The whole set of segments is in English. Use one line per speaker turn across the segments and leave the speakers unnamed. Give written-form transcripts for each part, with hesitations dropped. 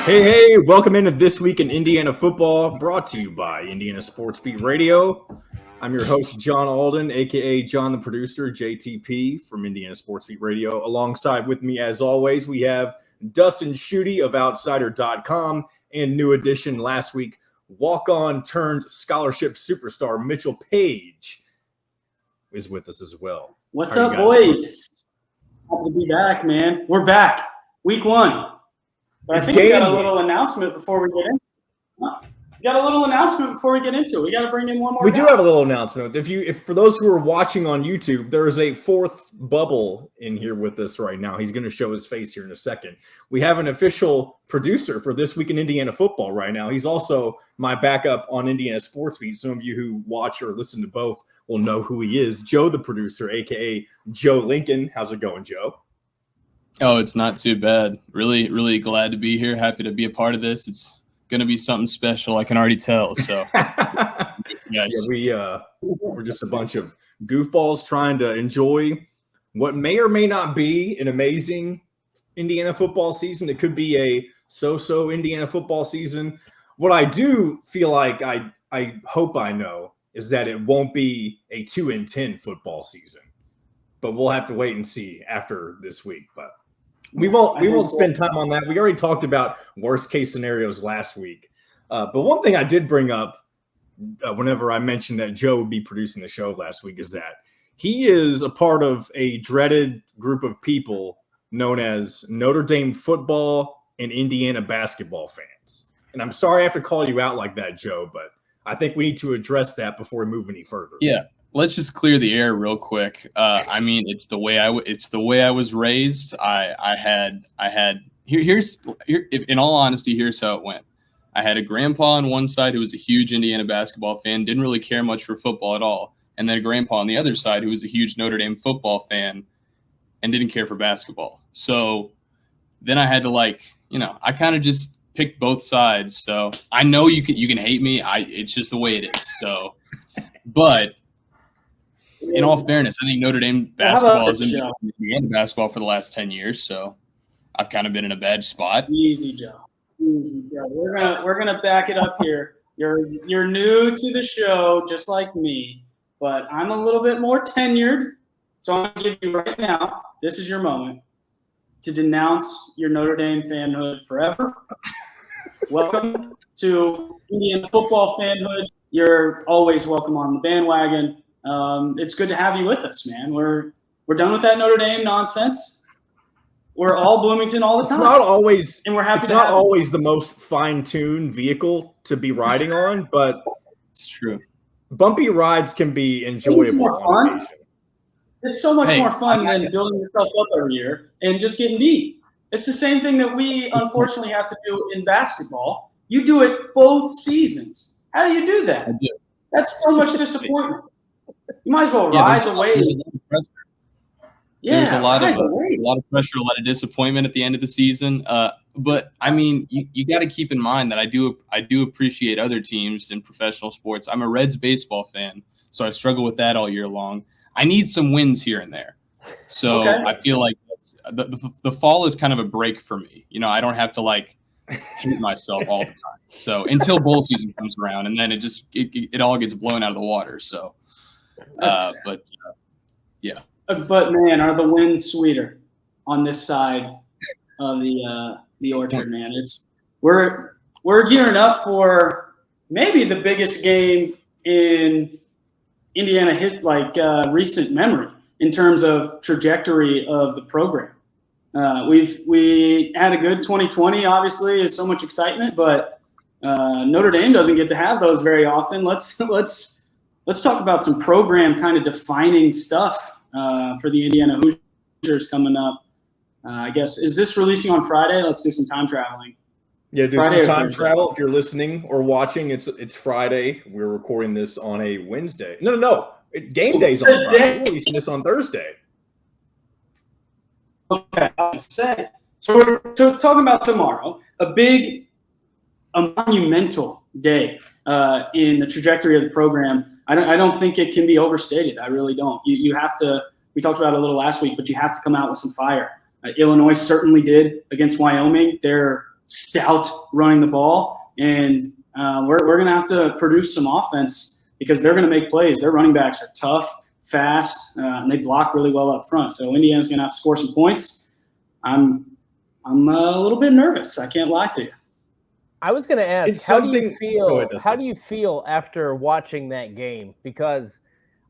Hey, welcome into This Week in Indiana Football, brought to you by Indiana Sports Beat Radio. I'm your host, John Alden, a.k.a. John the Producer, JTP from Indiana Sports Beat Radio. Alongside with me, as always, we have Dustin Schutte of Outsider.com and new addition last week, walk-on turned scholarship superstar Mitchell Page is with us as well.
What's up, boys? Happy to be back, man. We're back. Week 1. But I think we got a little announcement before we get into it. We got a little announcement before we get into it. We got to bring in one more.
We do have a little announcement. If for those who are watching on YouTube, there is a fourth bubble in here with us right now. He's going to show his face here in a second. We have an official producer for This Week in Indiana Football right now. He's also my backup on Indiana Sports Beat. Some of you who watch or listen to both will know who he is. Joe, the producer, a.k.a. Joe Lincoln. How's it going, Joe?
Oh, it's not too bad. Really, really glad to be here. Happy to be a part of this. It's going to be something special. I can already tell. So,
yes. Yeah, we're just a bunch of goofballs trying to enjoy what may or may not be an amazing Indiana football season. It could be a so-so Indiana football season. What I do feel like I hope I know is that it won't be a 2-10 football season. But we'll have to wait and see after this week. But we won't spend time on that. We already talked about worst case scenarios last week. But one thing I did bring up whenever I mentioned that Joe would be producing the show last week is that he is a part of a dreaded group of people known as Notre Dame football and Indiana basketball fans. And I'm sorry I have to call you out like that, Joe, but I think we need to address that before we move any further.
Yeah. Let's just clear the air real quick. I mean, it's the way I was raised. In all honesty, here's how it went. I had a grandpa on one side who was a huge Indiana basketball fan, didn't really care much for football at all, and then a grandpa on the other side who was a huge Notre Dame football fan and didn't care for basketball. So then I had to I kind of just picked both sides. So I know you can hate me. It's just the way it is. So, but. In all fairness, I think Notre Dame basketball has been Indiana basketball for the last 10 years, so I've kind of been in a bad spot.
Easy, Joe. Easy, Joe. We're gonna back it up here. You're new to the show, just like me, but I'm a little bit more tenured, so I'm gonna give you right now. This is your moment to denounce your Notre Dame fanhood forever. Welcome to Indiana football fanhood. You're always welcome on the bandwagon. It's good to have you with us, man. We're done with that Notre Dame nonsense. We're all Bloomington all the time.
It's not always,
and we're happy.
It's not always the most fine-tuned vehicle to be riding on, but
it's true.
Bumpy rides can be enjoyable on occasion.
It's so much more fun than building yourself up every year and just getting beat. It's the same thing that we unfortunately have to do in basketball. You do it both seasons. How do you do that?
I do.
That's so much disappointment. You might as well ride the wave.
There's a lot of pressure, a lot of disappointment at the end of the season. But I mean, you got to keep in mind that I do appreciate other teams in professional sports. I'm a Reds baseball fan, so I struggle with that all year long. I need some wins here and there. So I feel like the fall is kind of a break for me. You know, I don't have to hate myself all the time. So until bowl season comes around, and then it all gets blown out of the water. So. Yeah.
But man, are the wins sweeter on this side of the orchard, man? We're gearing up for maybe the biggest game in Indiana recent memory in terms of trajectory of the program. We had a good 2020. Obviously, is so much excitement, but Notre Dame doesn't get to have those very often. Let's talk about some program kind of defining stuff for the Indiana Hoosiers coming up. I guess, is this releasing on Friday? Let's do some time traveling.
Yeah, do Friday some time travel. If you're listening or watching, it's Friday. We're recording this on a Wednesday. No. Game day's on Friday. We're releasing this on Thursday.
Okay, I was say. So we're talking about tomorrow, a monumental day in the trajectory of the program. I don't think it can be overstated. I really don't. You have to. We talked about it a little last week, but you have to come out with some fire. Illinois certainly did against Wyoming. They're stout running the ball, and we're going to have to produce some offense because they're going to make plays. Their running backs are tough, fast, and they block really well up front. So Indiana's going to have to score some points. I'm a little bit nervous. I can't lie to you.
I was going to ask, how do you feel after watching that game? Because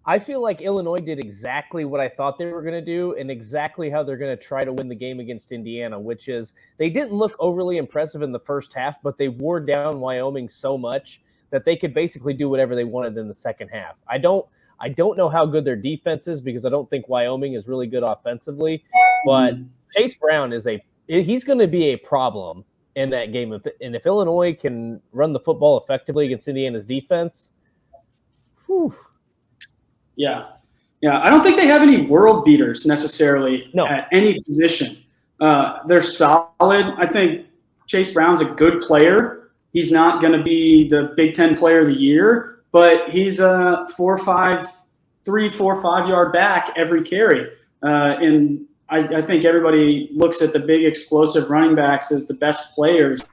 I feel like Illinois did exactly what I thought they were going to do and exactly how they're going to try to win the game against Indiana, which is they didn't look overly impressive in the first half, but they wore down Wyoming so much that they could basically do whatever they wanted in the second half. I don't know how good their defense is because I don't think Wyoming is really good offensively, but Chase Brown he's going to be a problem in that game. And if Illinois can run the football effectively against Indiana's defense, whew.
Yeah. I don't think they have any world beaters necessarily at any position. They're solid. I think Chase Brown's a good player. He's not going to be the Big Ten Player of the Year, but he's a 3-4-5 yard back every carry. And I think everybody looks at the big explosive running backs as the best players.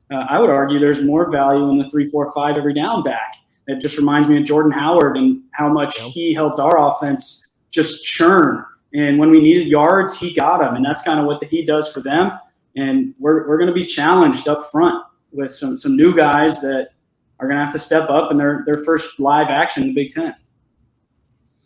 I would argue there's more value in the 3-4-5 every down back. It just reminds me of Jordan Howard and how much he helped our offense just churn. And when we needed yards, he got them. And that's kind of what he does for them. And we're going to be challenged up front with some new guys that are going to have to step up in their first live action in the Big Ten.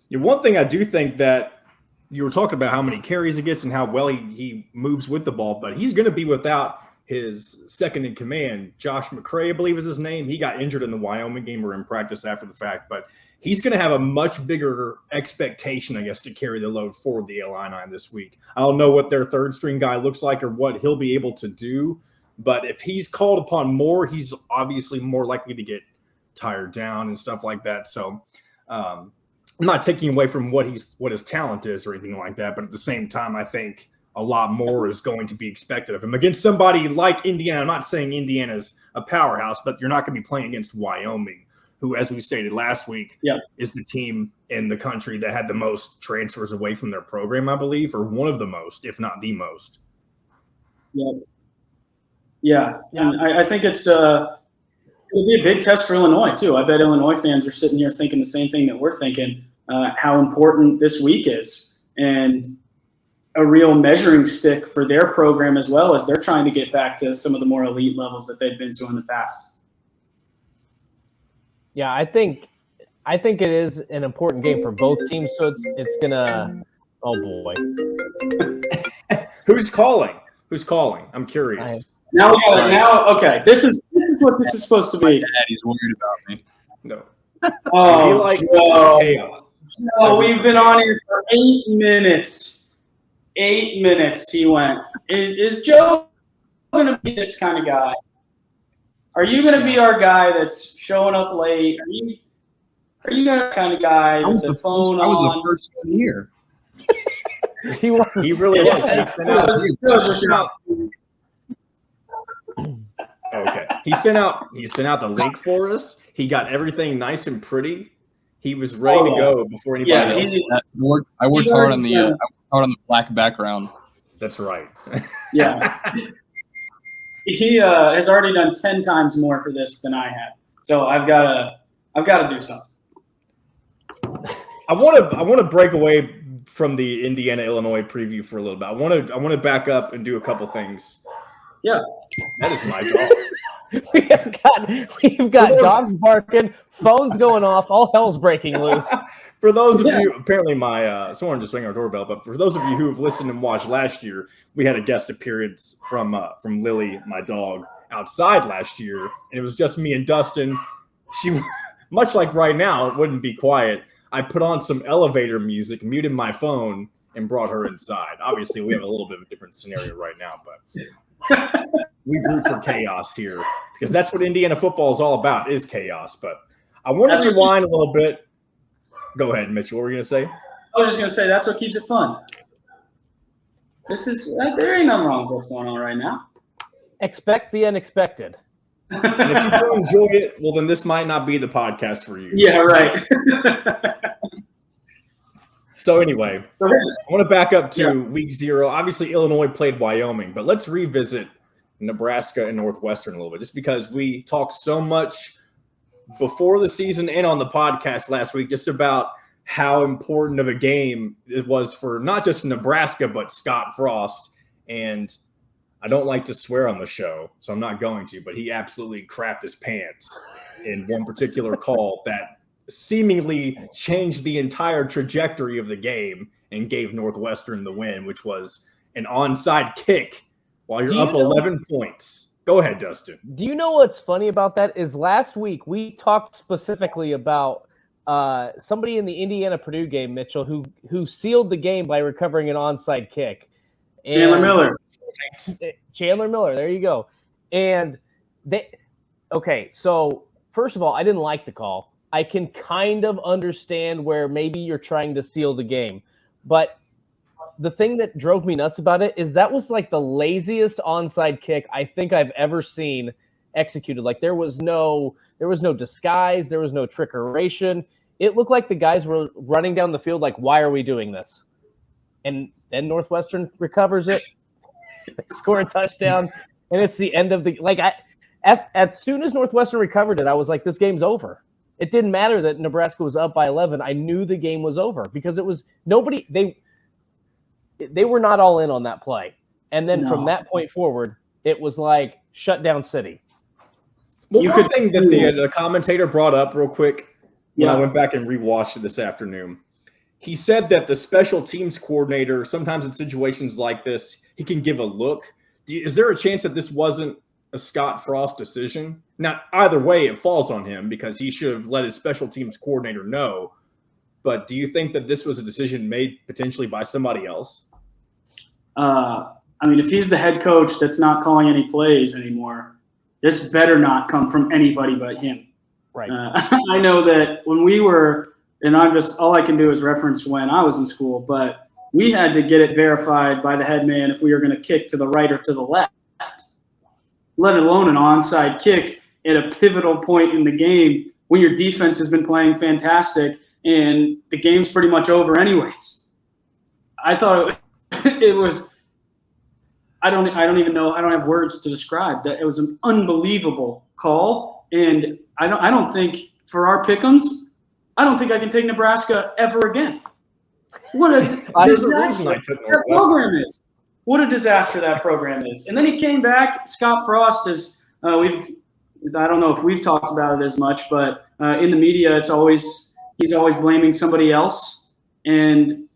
Yeah, one thing I do think that you were talking about how many carries he gets and how well he moves with the ball, but he's going to be without his second in command, Josh McCray, I believe is his name. He got injured in the Wyoming game or in practice after the fact, but he's going to have a much bigger expectation, I guess, to carry the load for the Illini this week. I don't know what their third string guy looks like or what he'll be able to do, but if he's called upon more, he's obviously more likely to get tired down and stuff like that. So I'm not taking away from what his talent is or anything like that, but at the same time, I think a lot more is going to be expected of him against somebody like Indiana. I'm not saying Indiana's a powerhouse, but you're not going to be playing against Wyoming, who, as we stated last week, is the team in the country that had the most transfers away from their program, I believe, or one of the most, if not the most.
Yeah. And I think it'll be a big test for Illinois, too. I bet Illinois fans are sitting here thinking the same thing that we're thinking, how important this week is. And a real measuring stick for their program as well as they're trying to get back to some of the more elite levels that they've been to in the past.
Yeah, I think it is an important game for both teams. So it's gonna. Oh boy,
Who's calling? I'm curious.
Okay. This is what this is supposed to be.
He's worried about me.
No.
Chaos. No, we've been on here for 8 minutes. 8 minutes he went. Is Joe going to be this kind of guy? Are you going to be our guy that's showing up late? Are you going to be the kind of guy with the phone on?
I was the first one here.
He really was. Okay. He sent out the link for us. He got everything nice and pretty. He was ready to go before anybody else.
I worked hard on the black background.
That's right.
Yeah. He has already done 10 times more for this than I have. So I've got to do something.
I want to break away from the Indiana-Illinois preview for a little bit. I want to back up and do a couple things.
Yeah.
That is my job.
We've got dogs barking, phones going off, all hell's breaking loose.
For those of you, apparently someone just rang our doorbell, but for those of you who have listened and watched last year, we had a guest appearance from Lily, my dog, outside last year, and it was just me and Dustin. She, much like right now, it wouldn't be quiet. I put on some elevator music, muted my phone, and brought her inside. Obviously, we have a little bit of a different scenario right now, but we root for chaos here because that's what Indiana football is all about, is chaos. But I want to rewind a little bit. Go ahead, Mitchell. What were you going to say?
I was just going to say that's what keeps it fun. There ain't nothing wrong with what's going on right now.
Expect the unexpected.
And if you don't enjoy it, well, then this might not be the podcast for you.
Yeah, right.
So anyway, I want to back up to week 0. Obviously, Illinois played Wyoming, but let's revisit Nebraska and Northwestern a little bit, just because we talked so much before the season and on the podcast last week just about how important of a game it was for not just Nebraska, but Scott Frost. And I don't like to swear on the show, so I'm not going to, but he absolutely crapped his pants in one particular call that seemingly changed the entire trajectory of the game and gave Northwestern the win, which was an onside kick while you're up 11 points. Go ahead, Dustin.
Do you know what's funny about that is last week we talked specifically about somebody in the Indiana-Purdue game, Mitchell, who sealed the game by recovering an onside kick.
Chandler
Miller, there you go. And so first of all, I didn't like the call. I can kind of understand where maybe you're trying to seal the game. But the thing that drove me nuts about it is that was like the laziest onside kick I think I've ever seen executed. Like there was no disguise, there was no trickeration. It looked like the guys were running down the field like, why are we doing this? And then Northwestern recovers it, they score a touchdown, and it's the end of the as soon as Northwestern recovered it, I was like, this game's over. It didn't matter that Nebraska was up by 11. I knew the game was over because it was nobody. They were not all in on that play. And then from that point forward, it was like shut down city.
Well, one thing that the commentator brought up real quick when I went back and rewatched it this afternoon, he said that the special teams coordinator, sometimes in situations like this, he can give a look. Is there a chance that this wasn't a Scott Frost decision? Now, either way, it falls on him because he should have let his special teams coordinator know. But do you think that this was a decision made potentially by somebody else?
I mean, if he's the head coach that's not calling any plays anymore, this better not come from anybody but him.
Right.
I know that when we were, and all I can do is reference when I was in school, but we had to get it verified by the head man if we were going to kick to the right or to the left, let alone an onside kick at a pivotal point in the game when your defense has been playing fantastic and the game's pretty much over anyways. I thought it was – I don't even know – I don't have words to describe that. It was an unbelievable call, and I don't think for our pick'ems, I don't think I can take Nebraska ever again. What a disaster that program is. What a disaster that program is. And then he came back. Scott Frost is I don't know if we've talked about it as much, but in the media, he's always blaming somebody else. And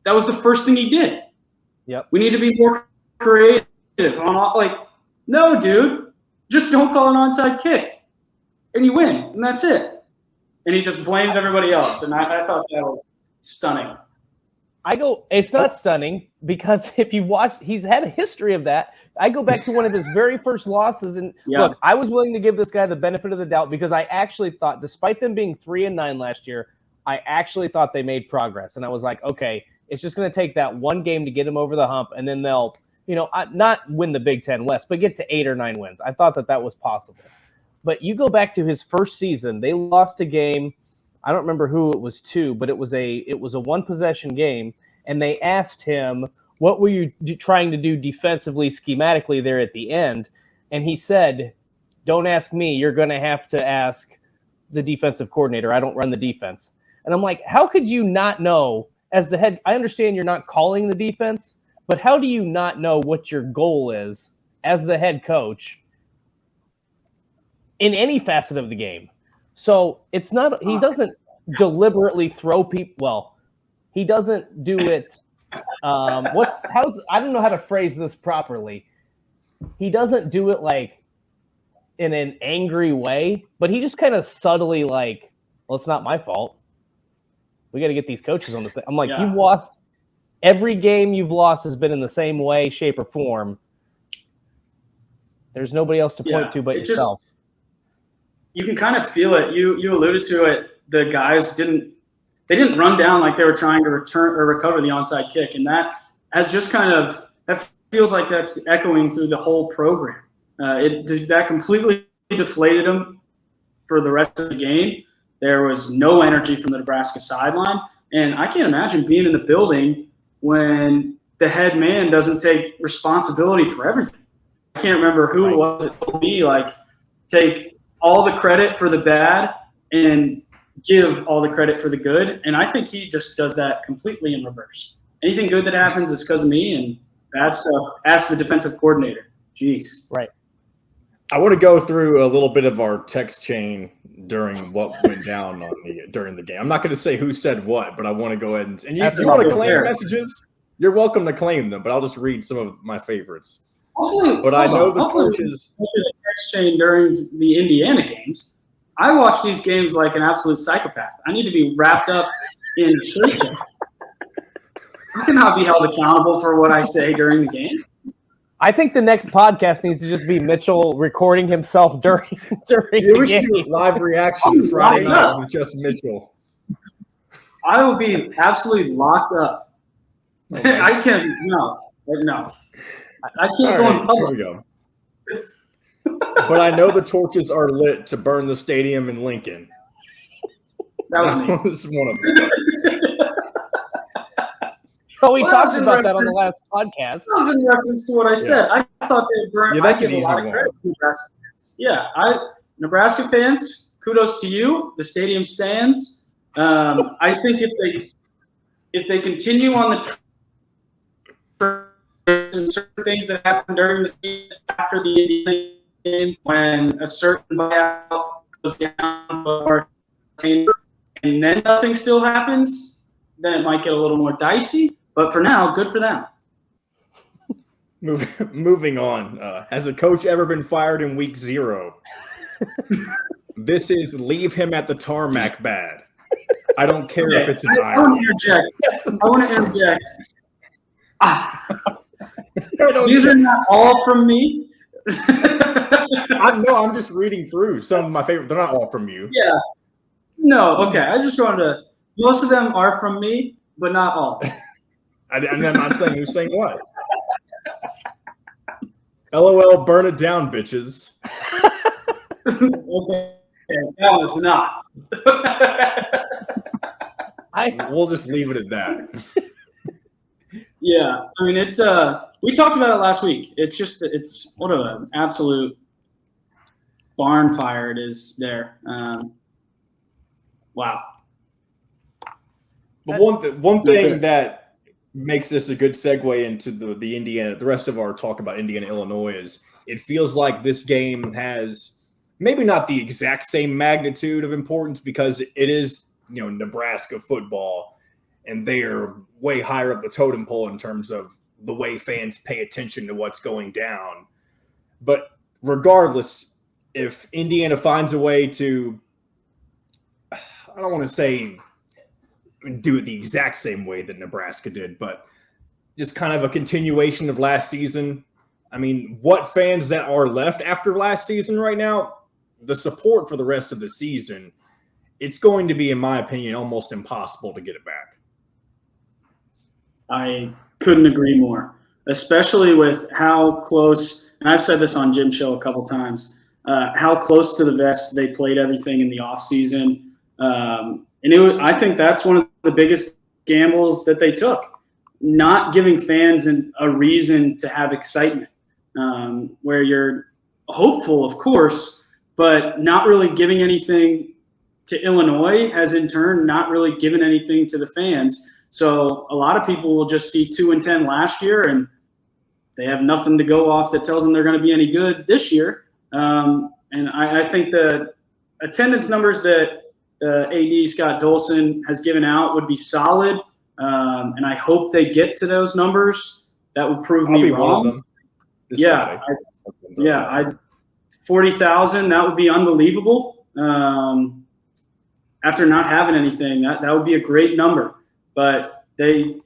that was the first thing he did.
Yep.
We need to be more creative. No, dude, just don't call an onside kick, and you win, and that's it. And he just blames everybody else. And I thought that was stunning.
It's not stunning because if you watch, he's had a history of that. I go back to one of his very first losses, and look, I was willing to give this guy the benefit of the doubt because I actually thought, despite them being 3-9 last year, I actually thought they made progress. And I was like, okay, it's just going to take that one game to get them over the hump, and then they'll, not win the Big Ten West, but get to 8 or 9 wins. I thought that was possible. But you go back to his first season, they lost a game. I don't remember who it was to, but it was a one possession game, and they asked him, what were you trying to do defensively, schematically there at the end? And he said, don't ask me. You're going to have to ask the defensive coordinator. I don't run the defense. And I'm like, how could you not know as the head? I understand you're not calling the defense, but how do you not know what your goal is as the head coach in any facet of the game? So it's not, he doesn't deliberately throw people. Well, he doesn't do it. I don't know how to phrase this properly. He doesn't do it like in an angry way, but he just kind of subtly like, well, it's not my fault. We got to get these coaches on the same. I'm like, You've lost. Every game you've lost has been in the same way, shape, or form. There's nobody else to point to but yourself.
You can kind of feel it. You alluded to it. The guys didn't run down like they were trying to return or recover the onside kick, and that has just that feels like that's echoing through the whole program. That completely deflated them for the rest of the game. There was no energy from the Nebraska sideline, and I can't imagine being in the building when the head man doesn't take responsibility for everything. can't remember who it was that told me, like, take all the credit for the bad and give all the credit for the good. And I think he just does that completely in reverse. Anything good that happens is because of me, and bad stuff, ask the defensive coordinator. Jeez.
Right.
I want to go through a little bit of our text chain during what went down during the game. I'm not going to say who said what, but I want to go ahead and you want to claim messages? You're welcome to claim them, but I'll just read some of my favorites. But I know the coaches
the text chain during the Indiana games. I watch these games like an absolute psychopath. I need to be wrapped up in a straitjacket. I cannot be held accountable for what I say during the game.
I think the next podcast needs to just be Mitchell recording himself during the
we
game.
should do a live reaction Friday night with just Mitchell.
I will be absolutely locked up. Okay. I can't. No. I can't go in public.
Here we go. But I know the torches are lit to burn the stadium in Lincoln.
That was
one of them.
Oh, we talked about that on the last podcast.
That was in reference to what I said. I thought they would burn.
Yeah, that's
I give a lot of credit to Nebraska fans. Yeah, Nebraska fans, kudos to you. The stadium stands. I think if they continue on the certain things that happen during the season after the Indiana game, when a certain buyout goes down, and then nothing still happens, then it might get a little more dicey. But for now, good for them.
Moving on. Has a coach ever been fired in week 0? This is leave him at the tarmac bad. I don't care if it's an
I want to interject. These are not all from me.
I'm just reading through some of my favorite. They're not all from you.
Yeah. No, okay. I just wanted to. Most of them are from me, but not all.
I'm not saying who's saying what. LOL, burn it down, bitches.
Okay. That was not.
We'll just leave it at that.
Yeah. I mean, it's we talked about it last week. It's what an absolute barn fire it is there. Wow.
But one thing that makes this a good segue into the Indiana, the rest of our talk about Indiana, Illinois, is it feels like this game has maybe not the exact same magnitude of importance because it is, Nebraska football, and they are way higher up the totem pole in terms of the way fans pay attention to what's going down. But regardless, if Indiana finds a way to, I don't want to say do it the exact same way that Nebraska did, but just kind of a continuation of last season. I mean, what fans that are left after last season right now, the support for the rest of the season, it's going to be, in my opinion, almost impossible to get it back.
I couldn't agree more, especially with how close, and I've said this on Jim's show a couple times, how close to the vest they played everything in the offseason. And I think that's one of the biggest gambles that they took, not giving fans a reason to have excitement, where you're hopeful, of course, but not really giving anything to Illinois has in turn not really given anything to the fans. So a lot of people will just see 2-10 last year, and they have nothing to go off that tells them they're going to be any good this year. And I think the attendance numbers that AD Scott Dolson has given out would be solid, and I hope they get to those numbers. That would prove me wrong. Yeah, 40,000. That would be unbelievable. After not having anything, that would be a great number. But they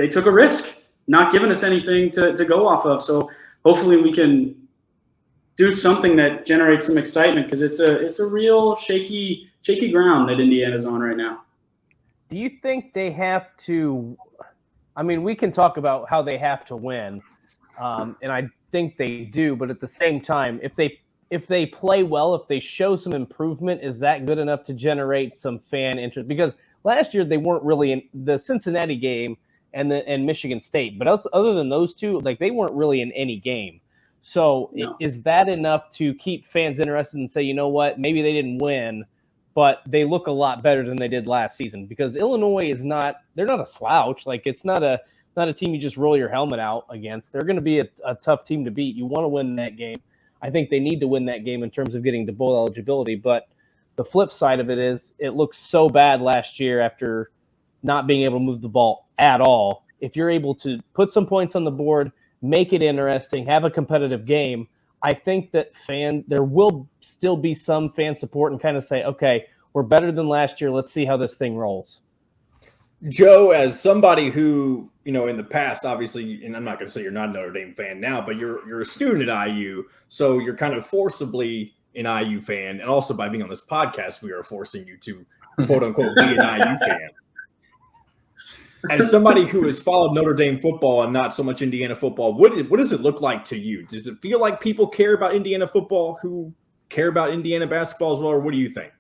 took a risk, not giving us anything to go off of. So hopefully we can do something that generates some excitement, because it's a real shaky ground that Indiana's on right now.
Do you think they have to – I mean, we can talk about how they have to win, and I think they do, but at the same time, if they play well, if they show some improvement, is that good enough to generate some fan interest? Because last year they weren't really in the Cincinnati game and Michigan State, but other than those two, like, they weren't really in any game. So is that enough to keep fans interested and say, you know what, maybe they didn't win, but they look a lot better than they did last season? Because Illinois they're not a slouch. Like, it's not a team you just roll your helmet out against. They're going to be a tough team to beat. You want to win that game. I think they need to win that game in terms of getting to bowl eligibility. But the flip side of it is it looked so bad last year after not being able to move the ball at all. If you're able to put some points on the board, make it interesting, have a competitive game, I think that there will still be some fan support and kind of say, okay, we're better than last year. Let's see how this thing rolls.
Joe, as somebody who, in the past, obviously, and I'm not going to say you're not a Notre Dame fan now, but you're a student at IU, so you're kind of forcibly an IU fan. And also by being on this podcast, we are forcing you to, quote unquote, be an IU fan. As somebody who has followed Notre Dame football and not so much Indiana football, what does it look like to you? Does it feel like people care about Indiana football who care about Indiana basketball as well, or what do you think?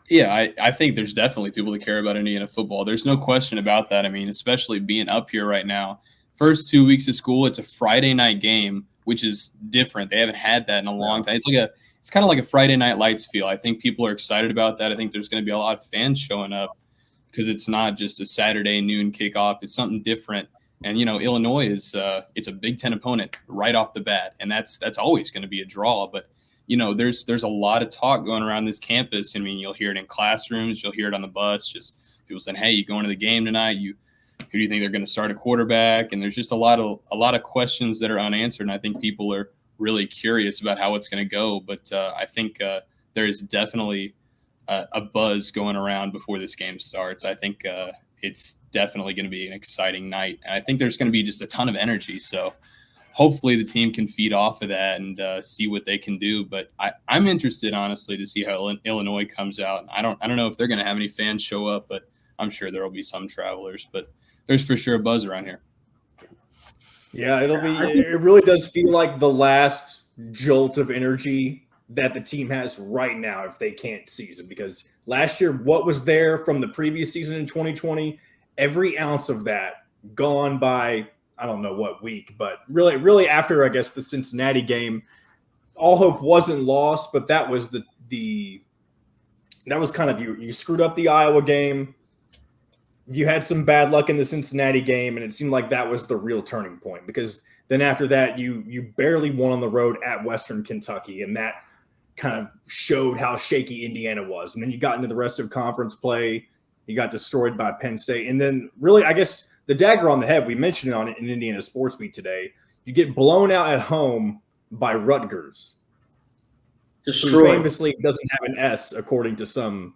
Yeah, I think there's definitely people that care about Indiana football. There's no question about that. I mean, especially being up here right now. First 2 weeks of school, it's a Friday night game, which is different. They haven't had that in a long time. It's kind of like a Friday Night Lights feel. I think people are excited about that. I think there's going to be a lot of fans showing up, because it's not just a Saturday noon kickoff. It's something different. And, Illinois it's a Big Ten opponent right off the bat. And that's always going to be a draw. But, there's a lot of talk going around this campus. I mean, you'll hear it in classrooms. You'll hear it on the bus. Just people saying, hey, you going to the game tonight? Who do you think they're going to start a quarterback? And there's just a lot of questions that are unanswered. And I think people are really curious about how it's going to go. But I think there is definitely a buzz going around before this game starts. I think it's definitely going to be an exciting night. And I think there's going to be just a ton of energy. So hopefully the team can feed off of that and see what they can do. But I'm interested, honestly, to see how Illinois comes out. I don't know if they're going to have any fans show up, but I'm sure there will be some travelers. But there's for sure a buzz around here.
Yeah, it really does feel like the last jolt of energy that the team has right now if they can't seize it. Because last year, what was there from the previous season in 2020, every ounce of that gone by, I don't know what week, but really after, I guess, the Cincinnati game, all hope wasn't lost, but that was that was kind of you screwed up the Iowa game. You had some bad luck in the Cincinnati game, and it seemed like that was the real turning point, because then after that, you barely won on the road at Western Kentucky, and that kind of showed how shaky Indiana was. And then you got into the rest of conference play. You got destroyed by Penn State. And then really, I guess, the dagger on the head, we mentioned it on in Indiana Sports Beat today, you get blown out at home by Rutgers.
Destroyed.
Who famously doesn't have an S, according to some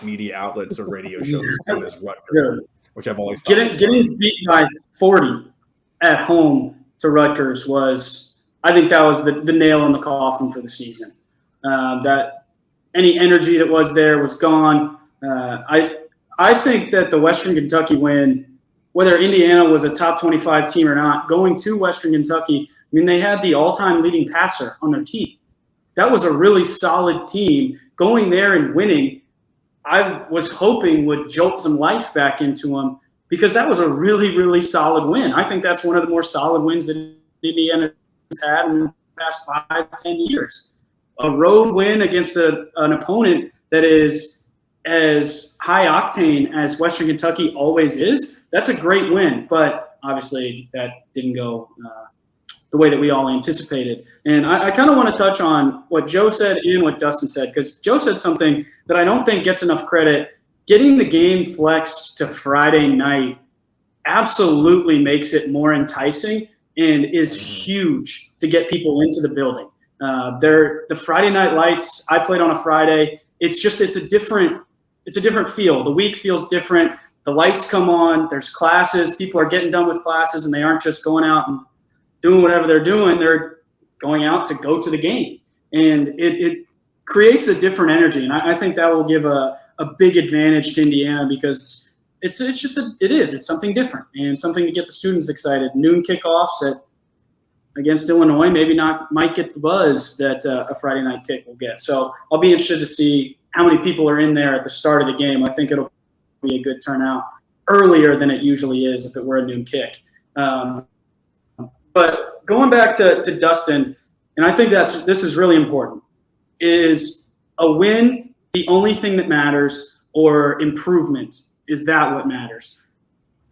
media outlets or radio shows, known as Rutgers, which I've always thought
getting beat by 40 at home to Rutgers I think that was the nail in the coffin for the season. That any energy that was there was gone. I think that the Western Kentucky win, whether Indiana was a top 25 team or not, going to Western Kentucky, I mean, they had the all-time leading passer on their team. That was a really solid team. Going there and winning, I was hoping would jolt some life back into them, because that was a really, really solid win. I think that's one of the more solid wins that Indiana has had in the past 5-10 years. A road win against an opponent that is as high octane as Western Kentucky always is, that's a great win. But obviously that didn't go the way that we all anticipated. And I kind of want to touch on what Joe said and what Dustin said, because Joe said something that I don't think gets enough credit. Getting the game flexed to Friday night absolutely makes it more enticing and is huge to get people into the building. The Friday Night Lights, I played on a Friday. It's a different feel. The week feels different. The lights come on. There's classes. People are getting done with classes, and they aren't just going out and doing whatever they're doing. They're going out to go to the game, and it creates a different energy. And I think that will give a big advantage to Indiana, because it's something different and something to get the students excited. Noon kickoffs against Illinois might get the buzz that a Friday night kick will get. So I'll be interested to see how many people are in there at the start of the game. I think it'll be a good turnout earlier than it usually is if it were a noon kick. But going back to Dustin, and I think this is really important, is a win the only thing that matters, or improvement? Is that what matters?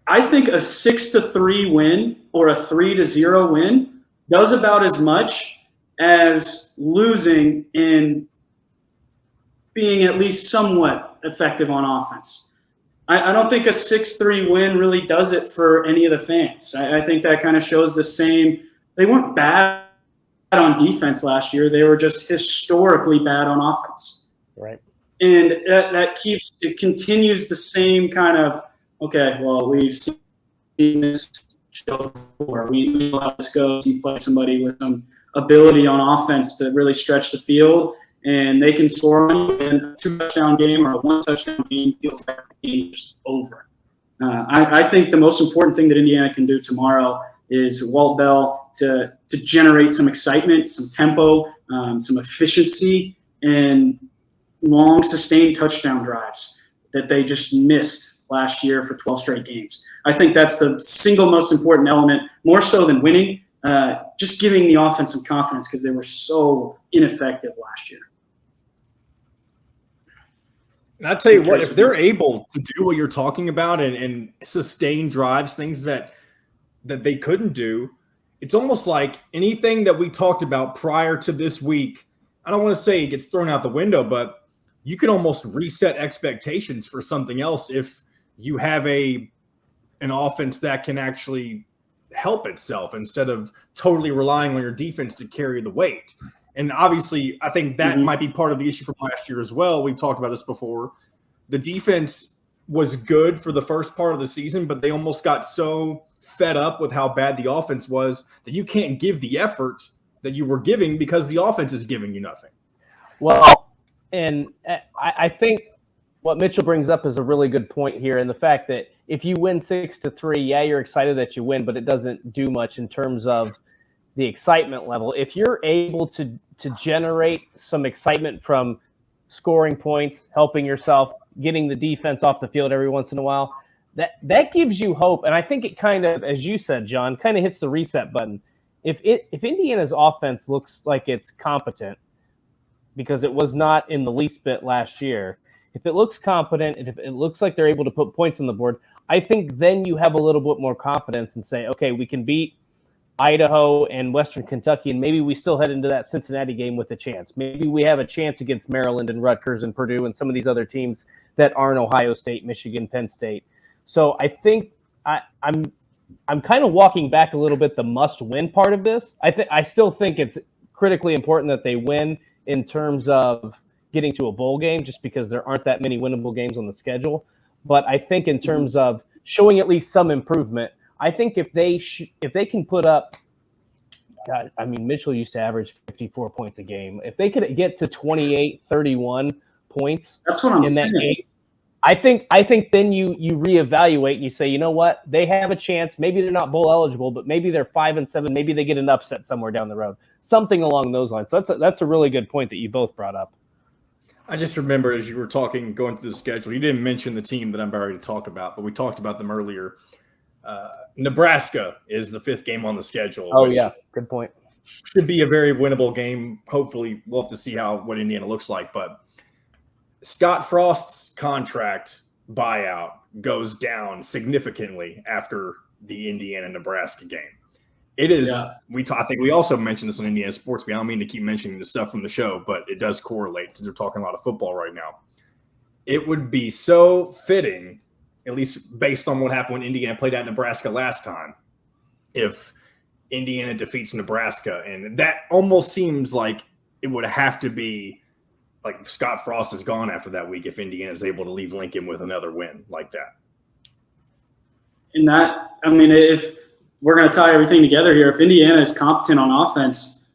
I think a 6-3 win or a 3-0 win does about as much as losing and being at least somewhat effective on offense. I don't think a 6-3 win really does it for any of the fans. I think that kind of shows the same. They weren't bad on defense last year. They were just historically bad on offense.
Right.
And it continues the same kind of, okay, well, we've seen this show before. We know how this goes. You play somebody with some ability on offense to really stretch the field, and they can score on you in a 2-touchdown game or a 1-touchdown game. Feels like the game is over. I think the most important thing that Indiana can do tomorrow is Walt Bell to generate some excitement, some tempo, some efficiency, and long, sustained touchdown drives that they just missed last year for 12 straight games. I think that's the single most important element, more so than winning, just giving the offense some confidence because they were so ineffective last year.
And I'll tell you what, if they're able to do what you're talking about and sustain drives, things that they couldn't do, it's almost like anything that we talked about prior to this week, I don't want to say it gets thrown out the window, but you can almost reset expectations for something else if you have an offense that can actually help itself instead of totally relying on your defense to carry the weight. And obviously, I think that might be part of the issue from last year as well. We've talked about this before. The defense was good for the first part of the season, but they almost got so fed up with how bad the offense was that you can't give the effort that you were giving because the offense is giving you nothing.
Well, and I think what Mitchell brings up is a really good point here, and the fact that if you win 6-3, yeah, you're excited that you win, but it doesn't do much in terms of the excitement level. If you're able to generate some excitement from scoring points, helping yourself, getting the defense off the field every once in a while, that gives you hope. And I think it kind of, as you said, John, kind of hits the reset button. If Indiana's offense looks like it's competent, because it was not in the least bit last year, if it looks competent and if it looks like they're able to put points on the board, I think then you have a little bit more confidence and say, okay, we can beat Idaho and Western Kentucky, and maybe we still head into that Cincinnati game with a chance. Maybe we have a chance against Maryland and Rutgers and Purdue and some of these other teams that aren't Ohio State, Michigan, Penn State. So I think I'm kind of walking back a little bit the must-win part of this. I still think it's critically important that they win in terms of getting to a bowl game, just because there aren't that many winnable games on the schedule. But I think in terms of showing at least some improvement, I think if they can put up, God, I mean, Mitchell used to average 54 points a game. If they could get to 28, 31 points,
that's what I'm saying.
That game, I think then you reevaluate and you say, you know what, they have a chance. Maybe they're not bowl eligible, but maybe they're 5-7. Maybe they get an upset somewhere down the road, something along those lines. So that's a really good point that you both brought up.
I just remember as you were talking, going through the schedule, you didn't mention the team that I'm about to talk about, but we talked about them earlier. Nebraska is the 5th game on the schedule.
Oh, yeah. Good point.
Should be a very winnable game. Hopefully, we'll have to see what Indiana looks like. But Scott Frost's contract buyout goes down significantly after the Indiana-Nebraska game. It is. Yeah. I think we also mentioned this on Indiana Sports. I don't mean to keep mentioning the stuff from the show, but it does correlate since we're talking a lot of football right now. It would be so fitting, at least based on what happened when Indiana played at Nebraska last time, if Indiana defeats Nebraska. And that almost seems like it would have to be like Scott Frost is gone after that week if Indiana is able to leave Lincoln with another win like that.
And that, I mean, if we're going to tie everything together here, if Indiana is competent on offense,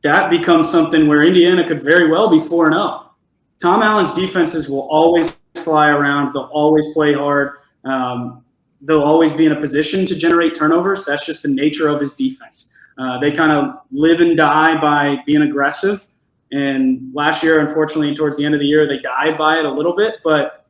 that becomes something where Indiana could very well be 4-0. Tom Allen's defenses will always fly around. They'll always play hard. They'll always be in a position to generate turnovers. That's just the nature of his defense. They kind of live and die by being aggressive. And last year, unfortunately, towards the end of the year, they died by it a little bit. But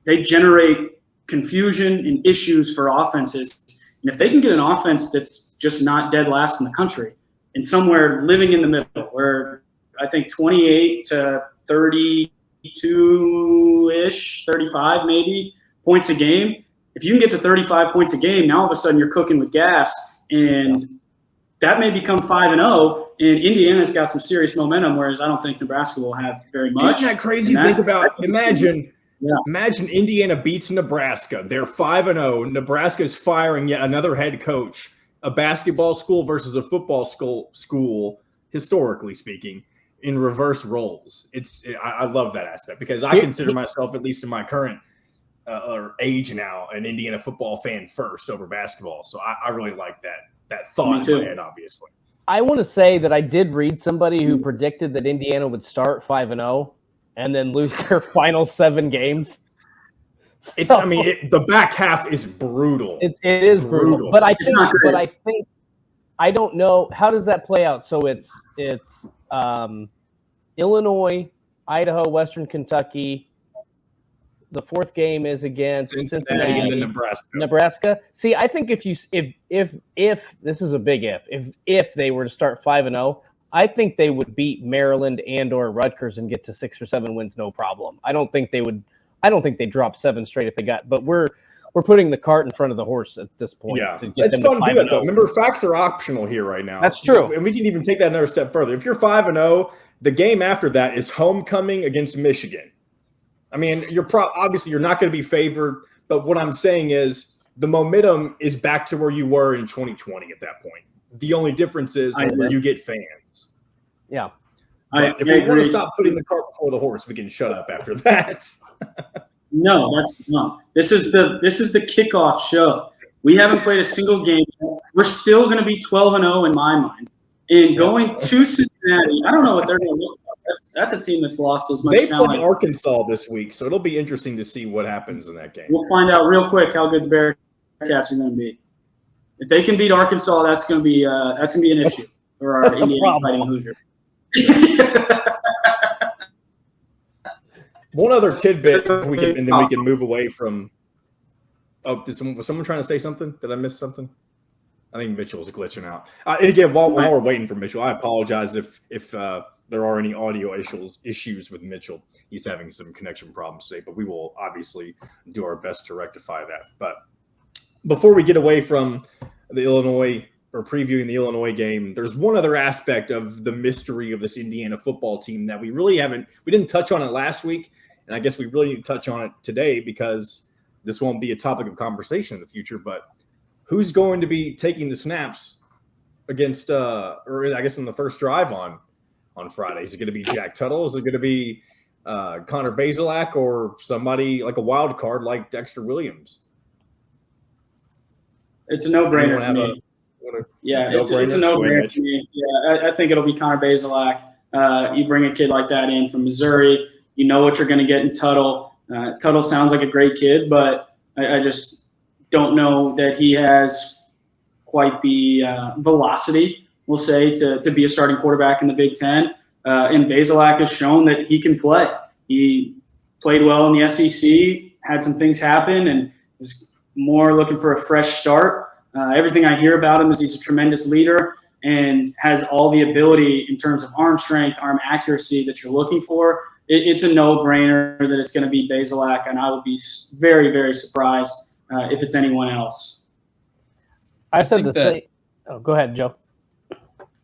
they generate confusion and issues for offenses. And if they can get an offense that's just not dead last in the country, and somewhere living in the middle where I think 28 to 32-ish, 35 maybe points a game. If you can get to 35 points a game, now all of a sudden you're cooking with gas, and that may become 5-0. And Indiana's got some serious momentum, whereas I don't think Nebraska will have very much.
Isn't that crazy to think about? Imagine Indiana beats Nebraska. They're 5-0. Nebraska's firing yet another head coach. A basketball school versus a football school, historically speaking, in reverse roles. I love that aspect because I consider myself, at least in my current age now, an Indiana football fan first over basketball. So I really like that thought in my head, obviously.
I want to say that I did read somebody who predicted that Indiana would start 5-0 and then lose their final 7 games.
The back half is brutal.
It is brutal. But I don't know, how does that play out? So it's Illinois, Idaho, Western Kentucky. The 4th game is against Cincinnati
and then
Nebraska. See, I think if this is a big if they were to start 5-0, I think they would beat Maryland and/or Rutgers and get to 6 or 7 wins, no problem. I don't think they'd drop 7 straight if they got. But we're putting the cart in front of the horse at this point.
Yeah, it's fun to do that though. Remember, facts are optional here right now.
That's true,
and we can even take that another step further. If you're 5-0, the game after that is homecoming against Michigan. I mean, obviously you're not going to be favored, but what I'm saying is the momentum is back to where you were in 2020 at that point. The only difference is you get fans.
Yeah.
If we want to stop putting the cart before the horse, we can shut up after that.
No, that's not. This is the kickoff show. We haven't played a single game yet. We're still going to be 12-0 in my mind. And going to Cincinnati, I don't know what they're going to look like. That's a team that's lost as much talent.
They play Arkansas this week, so it'll be interesting to see what happens in that game.
We'll find out real quick how good the Bearcats are going to be. If they can beat Arkansas, that's going to be an issue for our Indiana Fighting Hoosiers.
One other tidbit, and then we can move away from. Oh, was someone trying to say something? Did I miss something? I think Mitchell's glitching out. And again, while we're waiting for Mitchell, I apologize if there are any audio issues with Mitchell. He's having some connection problems today, but we will obviously do our best to rectify that. But before we get away from the Illinois or previewing the Illinois game, there's one other aspect of the mystery of this Indiana football team that we didn't touch on it last week, and I guess we really need to touch on it today because this won't be a topic of conversation in the future. But who's going to be taking the snaps against, or I guess in the first drive on Friday? Is it going to be Jack Tuttle? Is it going to be Connor Bazelak or somebody like a wild card like Dexter Williams?
It's a no-brainer to me. It's a no-brainer to me. Yeah, I think it'll be Connor Bazelak. You bring a kid like that in from Missouri, you know what you're going to get in Tuttle. Tuttle sounds like a great kid, but I just don't know that he has quite the velocity, we'll say, to be a starting quarterback in the Big Ten. And Bazelak has shown that he can play. He played well in the SEC, had some things happen, and is more looking for a fresh start. Everything I hear about him is he's a tremendous leader and has all the ability in terms of arm strength, arm accuracy that you're looking for. It's a no-brainer that it's going to be Bazelak, and I would be very, very surprised if it's anyone else.
I said the same. Oh, go ahead, Joe.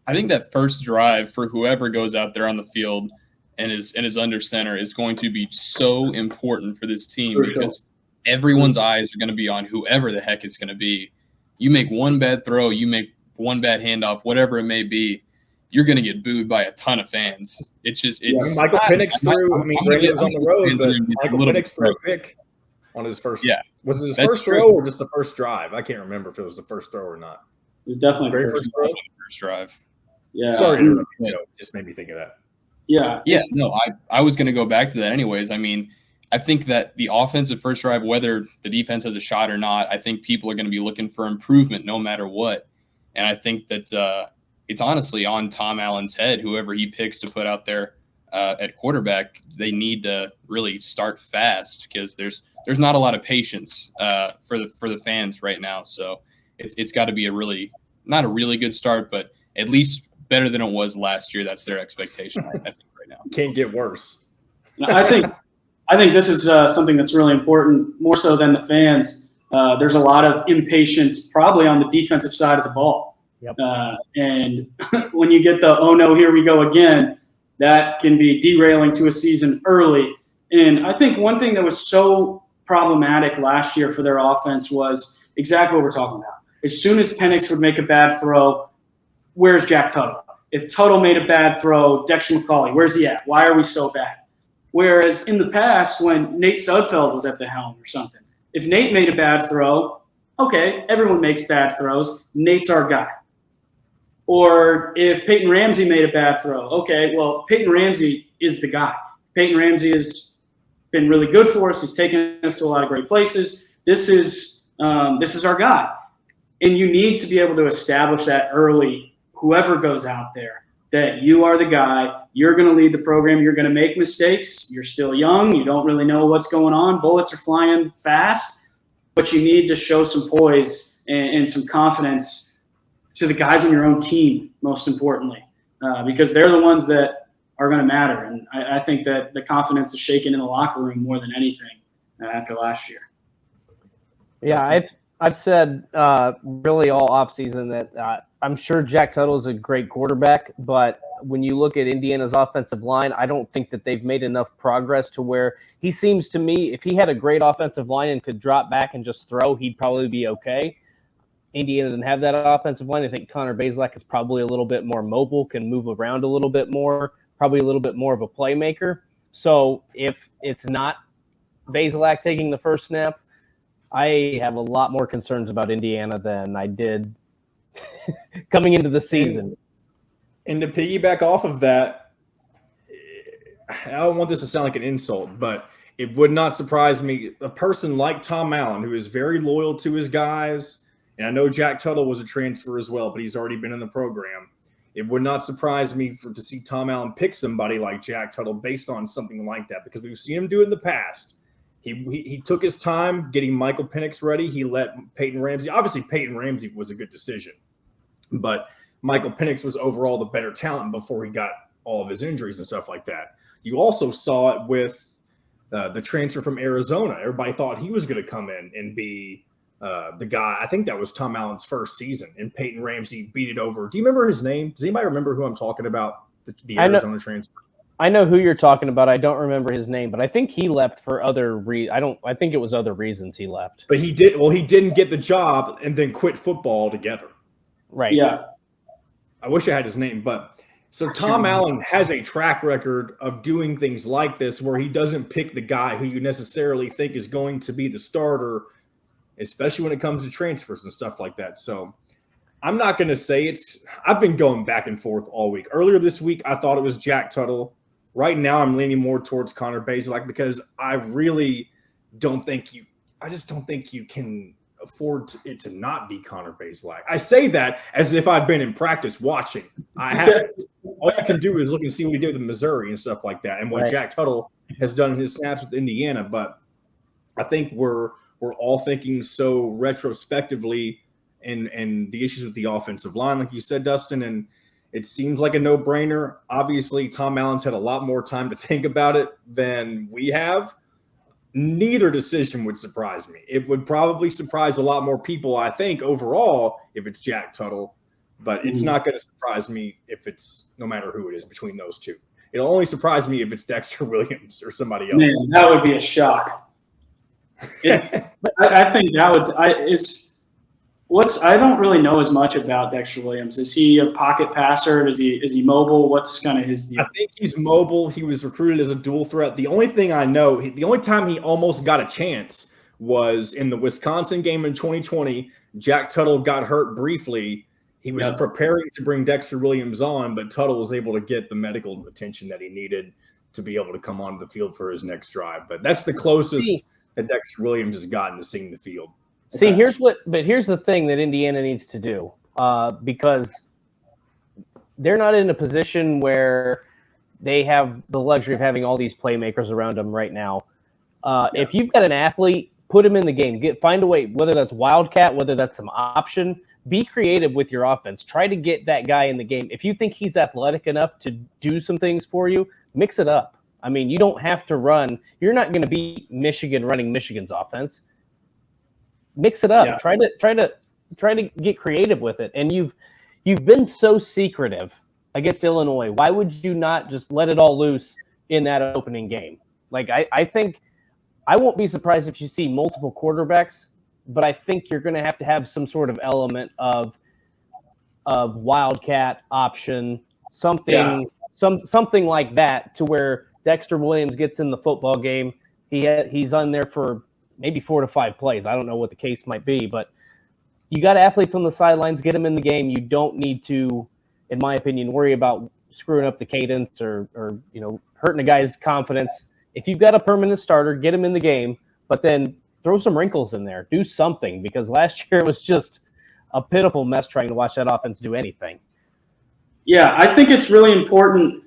I think that first drive for whoever goes out there on the field and is under center is going to be so important for this team because everyone's eyes are going to be on whoever the heck it's going to be. You make one bad throw, you make one bad handoff, whatever it may be, you're going to get booed by a ton of fans.
Michael Penix threw. I mean, Brandon was on the road, but Michael Penix threw a pick on his first. Yeah, was it his first throw or just the first drive? I can't remember if it was the first throw or not.
It was definitely
the
first drive.
Yeah.
Sorry to interrupt you, Joe. Just made me think of that.
Yeah.
Yeah. No, I was going to go back to that anyways. I mean, I think that the offensive first drive, whether the defense has a shot or not, I think people are going to be looking for improvement no matter what. And I think that it's honestly on Tom Allen's head, whoever he picks to put out there at quarterback, they need to really start fast because there's not a lot of patience for the fans right now. So it's got to be a really not a really good start, but at least better than it was last year. That's their expectation, I think, right now.
Can't get worse.
I think this is something that's really important, more so than the fans. There's a lot of impatience probably on the defensive side of the ball.
Yep.
And when you get the, oh no, here we go again, that can be derailing to a season early. And I think one thing that was so problematic last year for their offense was exactly what we're talking about. As soon as Penix would make a bad throw, where's Jack Tuttle? If Tuttle made a bad throw, Dexter McCauley, where's he at? Why are we so bad? Whereas in the past, when Nate Sudfeld was at the helm or something, if Nate made a bad throw, okay, everyone makes bad throws. Nate's our guy. Or if Peyton Ramsey made a bad throw, okay, well, Peyton Ramsey is the guy. Peyton Ramsey has been really good for us. He's taken us to a lot of great places. This is our guy. And you need to be able to establish that early, whoever goes out there, that you are the guy. You're going to lead the program. You're going to make mistakes. You're still young. You don't really know what's going on. Bullets are flying fast. But you need to show some poise and some confidence to the guys on your own team, most importantly, because they're the ones that are going to matter. And I think that the confidence is shaken in the locker room more than anything after last year.
Yeah, I've said really all offseason that I'm sure Jack Tuttle is a great quarterback, but when you look at Indiana's offensive line, I don't think that they've made enough progress to where he seems to me, if he had a great offensive line and could drop back and just throw, he'd probably be okay. Indiana doesn't have that offensive line. I think Connor Bazelak is probably a little bit more mobile, can move around a little bit more, probably a little bit more of a playmaker. So if it's not Bazelak taking the first snap, I have a lot more concerns about Indiana than I did coming into the season.
And to piggyback off of that, I don't want this to sound like an insult, but it would not surprise me. A person like Tom Allen, who is very loyal to his guys, and I know Jack Tuttle was a transfer as well, but he's already been in the program. It would not surprise me to see Tom Allen pick somebody like Jack Tuttle based on something like that, because we've seen him do it in the past. He took his time getting Michael Penix ready. He let Peyton Ramsey. Obviously, Peyton Ramsey was a good decision, but Michael Penix was overall the better talent before he got all of his injuries and stuff like that. You also saw it with the transfer from Arizona. Everybody thought he was going to come in and be the guy. I think that was Tom Allen's first season, and Peyton Ramsey beat it over. Do you remember his name? Does anybody remember who I'm talking about? The Arizona transfer.
I know who you're talking about. I don't remember his name, but I think he left for other reasons. I think it was other reasons he left.
But he did. Well, he didn't get the job and then quit football altogether.
Right.
Yeah.
I wish I had his name, but so Tom Allen has a track record of doing things like this where he doesn't pick the guy who you necessarily think is going to be the starter, especially when it comes to transfers and stuff like that. So I'm not going to say I've been going back and forth all week. Earlier this week, I thought it was Jack Tuttle. Right now, I'm leaning more towards Connor Bazelak because I really don't think I just don't think you can afford it to not be Connor Bazelak. I say that as if I've been in practice watching. I haven't. All you can do is look and see what he did with Missouri and stuff like that, and what Jack Tuttle has done in his snaps with Indiana. But I think we're all thinking so retrospectively and the issues with the offensive line, like you said, Dustin, and it seems like a no-brainer. Obviously, Tom Allen's had a lot more time to think about it than we have. Neither decision would surprise me. It would probably surprise a lot more people, I think, overall, if it's Jack Tuttle. But it's not going to surprise me if it's no matter who it is between those two. It'll only surprise me if it's Dexter Williams or somebody else.
Man, that would be a shock. I think that would. I don't really know as much about Dexter Williams. Is he a pocket passer? Is he mobile? What's kind of his deal?
I think he's mobile. He was recruited as a dual threat. The only thing I know, the only time he almost got a chance was in the Wisconsin game in 2020. Jack Tuttle got hurt briefly. He was preparing to bring Dexter Williams on, but Tuttle was able to get the medical attention that he needed to be able to come onto the field for his next drive. But that's the closest that Dexter Williams has gotten to seeing the field.
See, here's the thing that Indiana needs to do, because they're not in a position where they have the luxury of having all these playmakers around them right now. If you've got an athlete, put him in the game. Find a way, whether that's wildcat, whether that's some option, be creative with your offense. Try to get that guy in the game. If you think he's athletic enough to do some things for you, mix it up. I mean, you don't have to run. You're not going to beat Michigan running Michigan's offense. Mix it up. Yeah. Try to get creative with it. And you've been so secretive against Illinois. Why would you not just let it all loose in that opening game? Like, I think I won't be surprised if you see multiple quarterbacks, but I think you're going to have some sort of element of wildcat option, something like that, to where Dexter Williams gets in the football game. He's on there for maybe 4 to 5 plays. I don't know what the case might be, but you got athletes on the sidelines, get them in the game. You don't need to, in my opinion, worry about screwing up the cadence or hurting a guy's confidence. If you've got a permanent starter, get him in the game, but then throw some wrinkles in there. Do something, because last year it was just a pitiful mess trying to watch that offense do anything.
Yeah, I think it's really important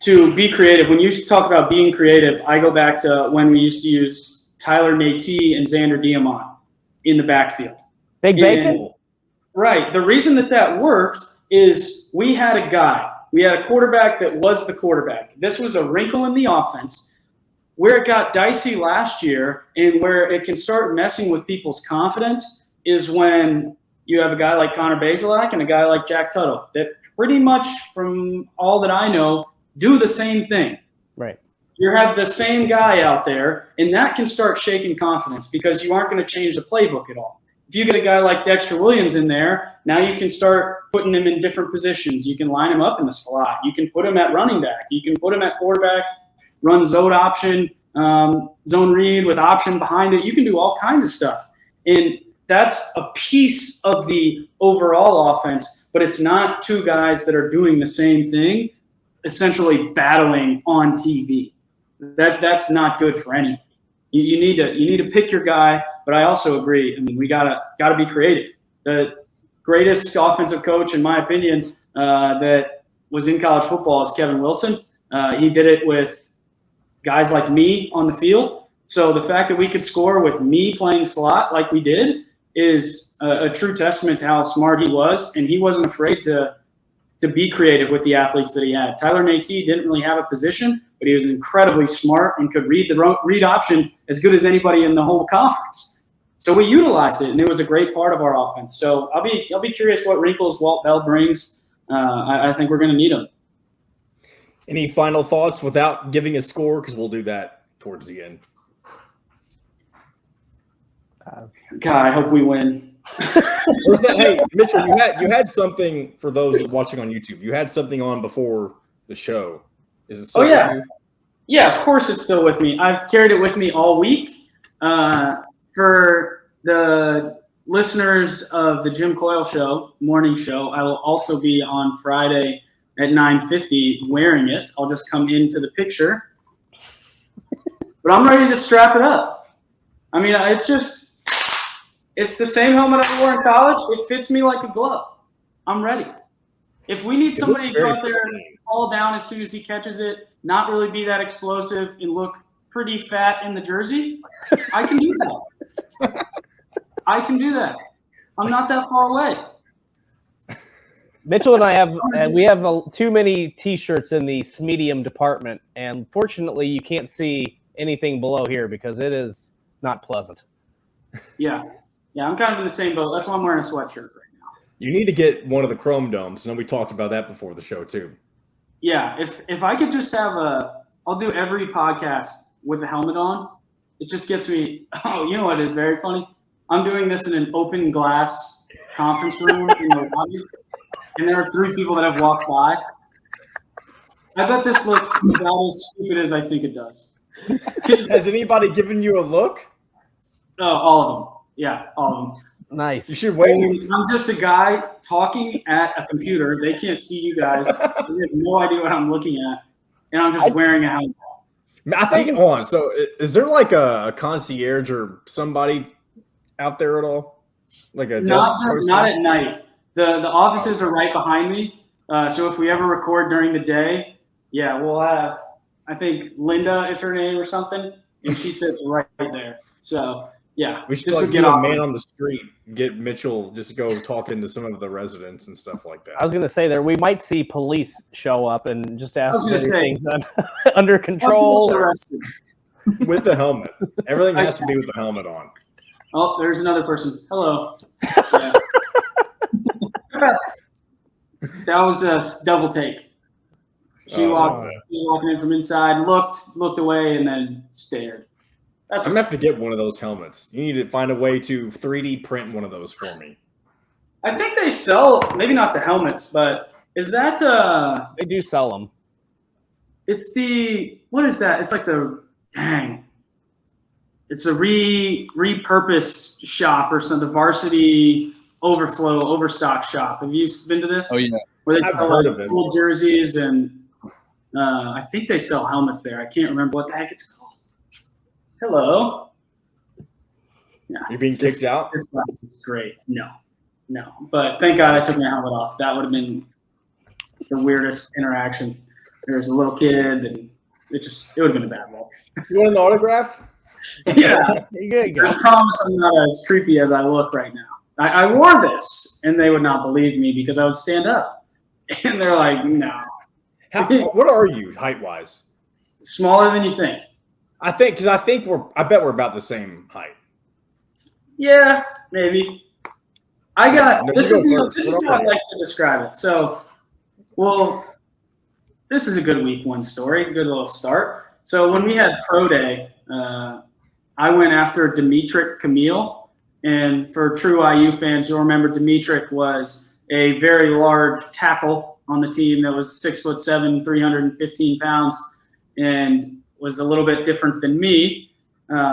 to be creative. When you talk about being creative, I go back to when we used to use Tyler Natee and Xander Diamont in the backfield.
Big bacon?
Right. The reason that worked is we had a guy. We had a quarterback that was the quarterback. This was a wrinkle in the offense. Where it got dicey last year and where it can start messing with people's confidence is when you have a guy like Connor Bazelak and a guy like Jack Tuttle that pretty much, from all that I know, do the same thing.
Right.
You have the same guy out there, and that can start shaking confidence because you aren't going to change the playbook at all. If you get a guy like Dexter Williams in there, now you can start putting him in different positions. You can line him up in the slot. You can put him at running back. You can put him at quarterback, run zone option, zone read with option behind it. You can do all kinds of stuff. And that's a piece of the overall offense, but it's not two guys that are doing the same thing, essentially battling on TV. That's not good for anybody. You need to pick your guy, but I also agree. I mean, we gotta be creative. The greatest offensive coach, in my opinion, that was in college football is Kevin Wilson. He did it with guys like me on the field. So the fact that we could score with me playing slot like we did is a true testament to how smart he was, and he wasn't afraid to be creative with the athletes that he had. Tyler Natee didn't really have a position, but he was incredibly smart and could read the read option as good as anybody in the whole conference. So we utilized it, and it was a great part of our offense. So I'll be curious what wrinkles Walt Bell brings. I think we're going to need them.
Any final thoughts without giving a score? Because we'll do that towards the end.
God, I hope we win.
Hey, Mitchell, you had something for those watching on YouTube. You had something on before the show. Is it still with you?
Yeah, of course it's still with me. I've carried it with me all week. For the listeners of the Jim Coyle Show, morning show, I will also be on Friday at 9:50 wearing it. I'll just come into the picture. But I'm ready to strap it up. I mean, it's the same helmet I wore in college. It fits me like a glove. I'm ready. If we need somebody to go out there and fall down as soon as he catches it, not really be that explosive, and look pretty fat in the jersey, I can do that. I'm not that far away.
Mitchell and I have too many T-shirts in the medium department, and fortunately, you can't see anything below here because it is not pleasant.
Yeah, I'm kind of in the same boat. That's why I'm wearing a sweatshirt right now.
You need to get one of the chrome domes. I know we talked about that before the show too.
Yeah, if I could just have I'll do every podcast with a helmet on. It just gets me. Oh, you know what is very funny? I'm doing this in an open glass conference room in the lobby, and there are 3 people that have walked by. I bet this looks about as stupid as I think it does.
Has anybody given you a look?
Oh, all of them. Yeah, all of them.
Nice.
You should wait.
I'm just a guy talking at a computer. They can't see you guys, so they have no idea what I'm looking at, and I'm just wearing a helmet.
I think on. So, is there like a concierge or somebody out there at all? Like a
not at night. The offices are right behind me. So if we ever record during the day, yeah, we'll have. I think Linda is her name or something, and she sits right there. So Yeah.
We should get a man on the street, get Mitchell just go talking to some of the residents and stuff like that.
I was going to say we might see police show up and just ask if everything's under control.
With the helmet. Everything has to be with the helmet on.
Oh, there's another person. Hello. Yeah. That was a double take. She walked walking in from inside, looked away, and then stared.
I'm going to have to get one of those helmets. You need to find a way to 3D print one of those for me.
I think they sell, maybe not the helmets, but is that
they do sell them.
It's what is that? It's like it's a repurpose shop or something, the Varsity Overstock shop. Have you been to this?
Oh, yeah.
Where they sell like old jerseys and I think they sell helmets there. I can't remember what the heck it's called. Hello. Yeah.
You're being kicked out?
This class is great. No. But thank God I took my helmet off. That would have been the weirdest interaction. There was a little kid, and it would have been a bad look.
You want an autograph?
Yeah. I promise I'm not as creepy as I look right now. I wore this, and they would not believe me because I would stand up. And they're like, no.
What are you height-wise?
Smaller than you think.
I bet we're about the same height.
Yeah, maybe. This is how I like to describe it. So, this is a good week one story, good little start. So when we had pro day, I went after Demetric Camille, and for true IU fans, you'll remember Demetric was a very large tackle on the team that was 6'7", 315 pounds, and was a little bit different than me.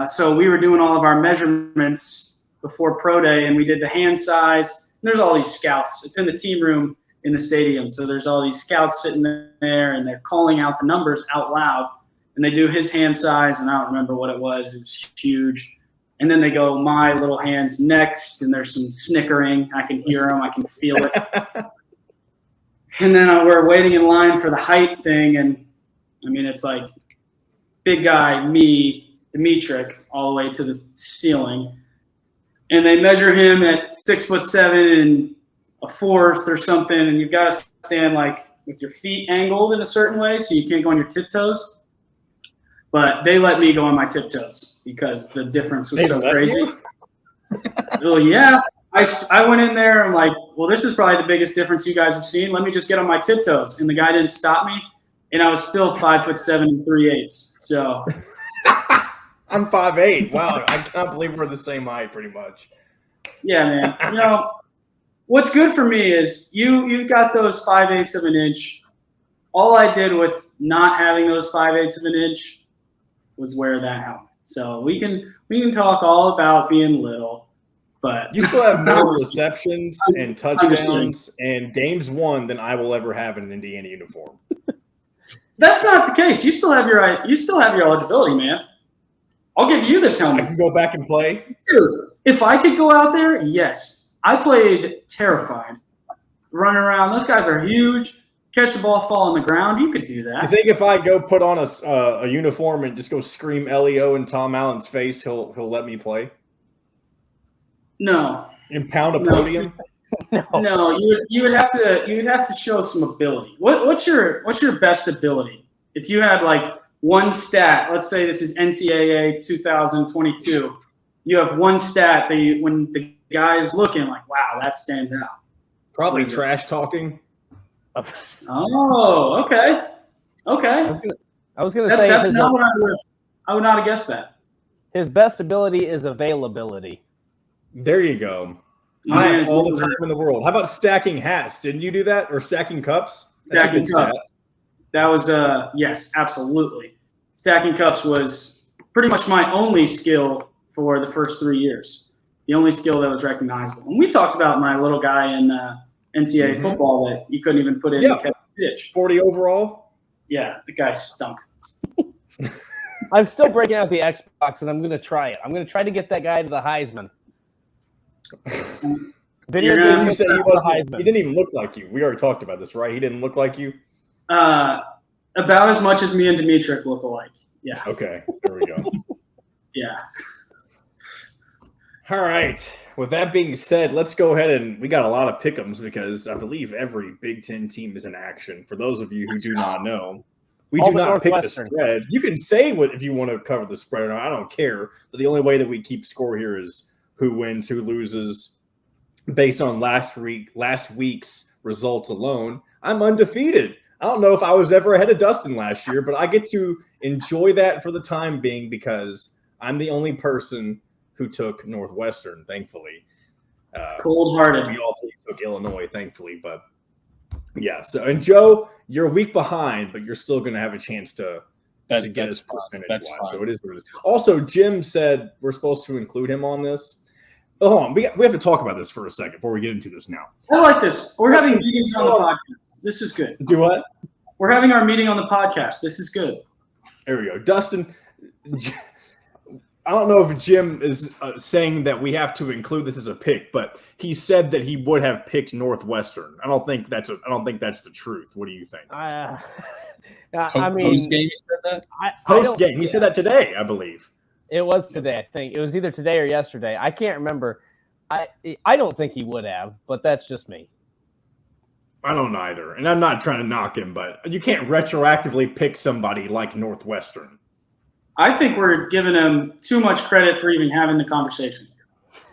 So we were doing all of our measurements before pro day, and we did the hand size. There's all these scouts. It's in the team room in the stadium. So there's all these scouts sitting there, and they're calling out the numbers out loud. And they do his hand size, and I don't remember what it was. It was huge. And then they go, my little hand's next, and there's some snickering. I can hear them. I can feel it. And then we're waiting in line for the height thing, and, I mean, it's like big guy, me, Demetric, all the way to the ceiling. And they measure him at 6'7" and a fourth or something, and you've got to stand like with your feet angled in a certain way so you can't go on your tiptoes. But they let me go on my tiptoes because the difference was so crazy. Well, yeah. I went in there and I'm like, well, this is probably the biggest difference you guys have seen. Let me just get on my tiptoes. And the guy didn't stop me, and I was still 5'7" and 3/8. So
I'm 5'8". Wow, I can't believe we're the same height pretty much.
Yeah, man. You know, what's good for me is you've got those 5/8 of an inch. All I did with not having those 5/8 of an inch was wear that helmet. So we can talk all about being little, but
you still have more receptions and touchdowns and games won than I will ever have in an Indiana uniform.
That's not the case. You still have your eligibility, man. I'll give you this helmet.
I can go back and play?
Dude, if I could go out there, yes. I played terrified. Running around. Those guys are huge. Catch the ball, fall on the ground. You could do that.
You think if I go put on a uniform and just go scream Leo in Tom Allen's face, he'll let me play?
No.
And pound a podium?
No, you would have to show some ability. What's your best ability? If you had like one stat, let's say this is NCAA 2022, you have one stat that when the guy is looking like, wow, that stands out.
Probably trash talking.
Oh, okay.
I was gonna say
that's not what I would not have guessed that.
His best ability is availability.
There you go. I have all the time in the world. How about stacking hats? Didn't you do that? Or stacking cups?
Stacking cups. That was yes, absolutely. Stacking cups was pretty much my only skill for the first 3 years. The only skill that was recognizable. And we talked about my little guy in NCAA football that you couldn't even put in to catch the pitch.
40 overall?
Yeah, the guy stunk.
I'm still breaking out the Xbox, and I'm going to try it. I'm going to try to get that guy to the Heisman.
Video game, you said he didn't even look like you. We already talked about this, right? He didn't look like you?
About as much as me and Demetric look alike. Yeah.
Okay, there we go.
Yeah.
All right. With that being said, let's go ahead and we got a lot of pick'ems because I believe every Big Ten team is in action. For those of you who do not know, we do not pick the spread. You can say what if you want to cover the spread or not. I don't care. But the only way that we keep score here is who wins, who loses, based on last week's results alone. I'm undefeated. I don't know if I was ever ahead of Dustin last year, but I get to enjoy that for the time being because I'm the only person who took Northwestern, thankfully.
It's cold-hearted.
We all took Illinois, thankfully. But, yeah. So, and Joe, you're a week behind, but you're still going to have a chance to get us percentage-wise. So it is what it is. Also, Jim said we're supposed to include him on this. Oh, hold on. We have to talk about this for a second before we get into this now.
I like this. We're having meetings on the podcast. This is good.
Do what?
We're having our meeting on the podcast. This is good.
There we go. Dustin, I don't know if Jim is saying that we have to include this as a pick, but he said that he would have picked Northwestern. I don't think that's the truth. What do you think?
I mean, post game, he said that.
Post game, he said that today, I believe.
It was today. I think it was either today or yesterday. I can't remember. I don't think he would have, but that's just me.
I don't either, and I'm not trying to knock him, but you can't retroactively pick somebody like Northwestern.
I think we're giving him too much credit for even having the conversation.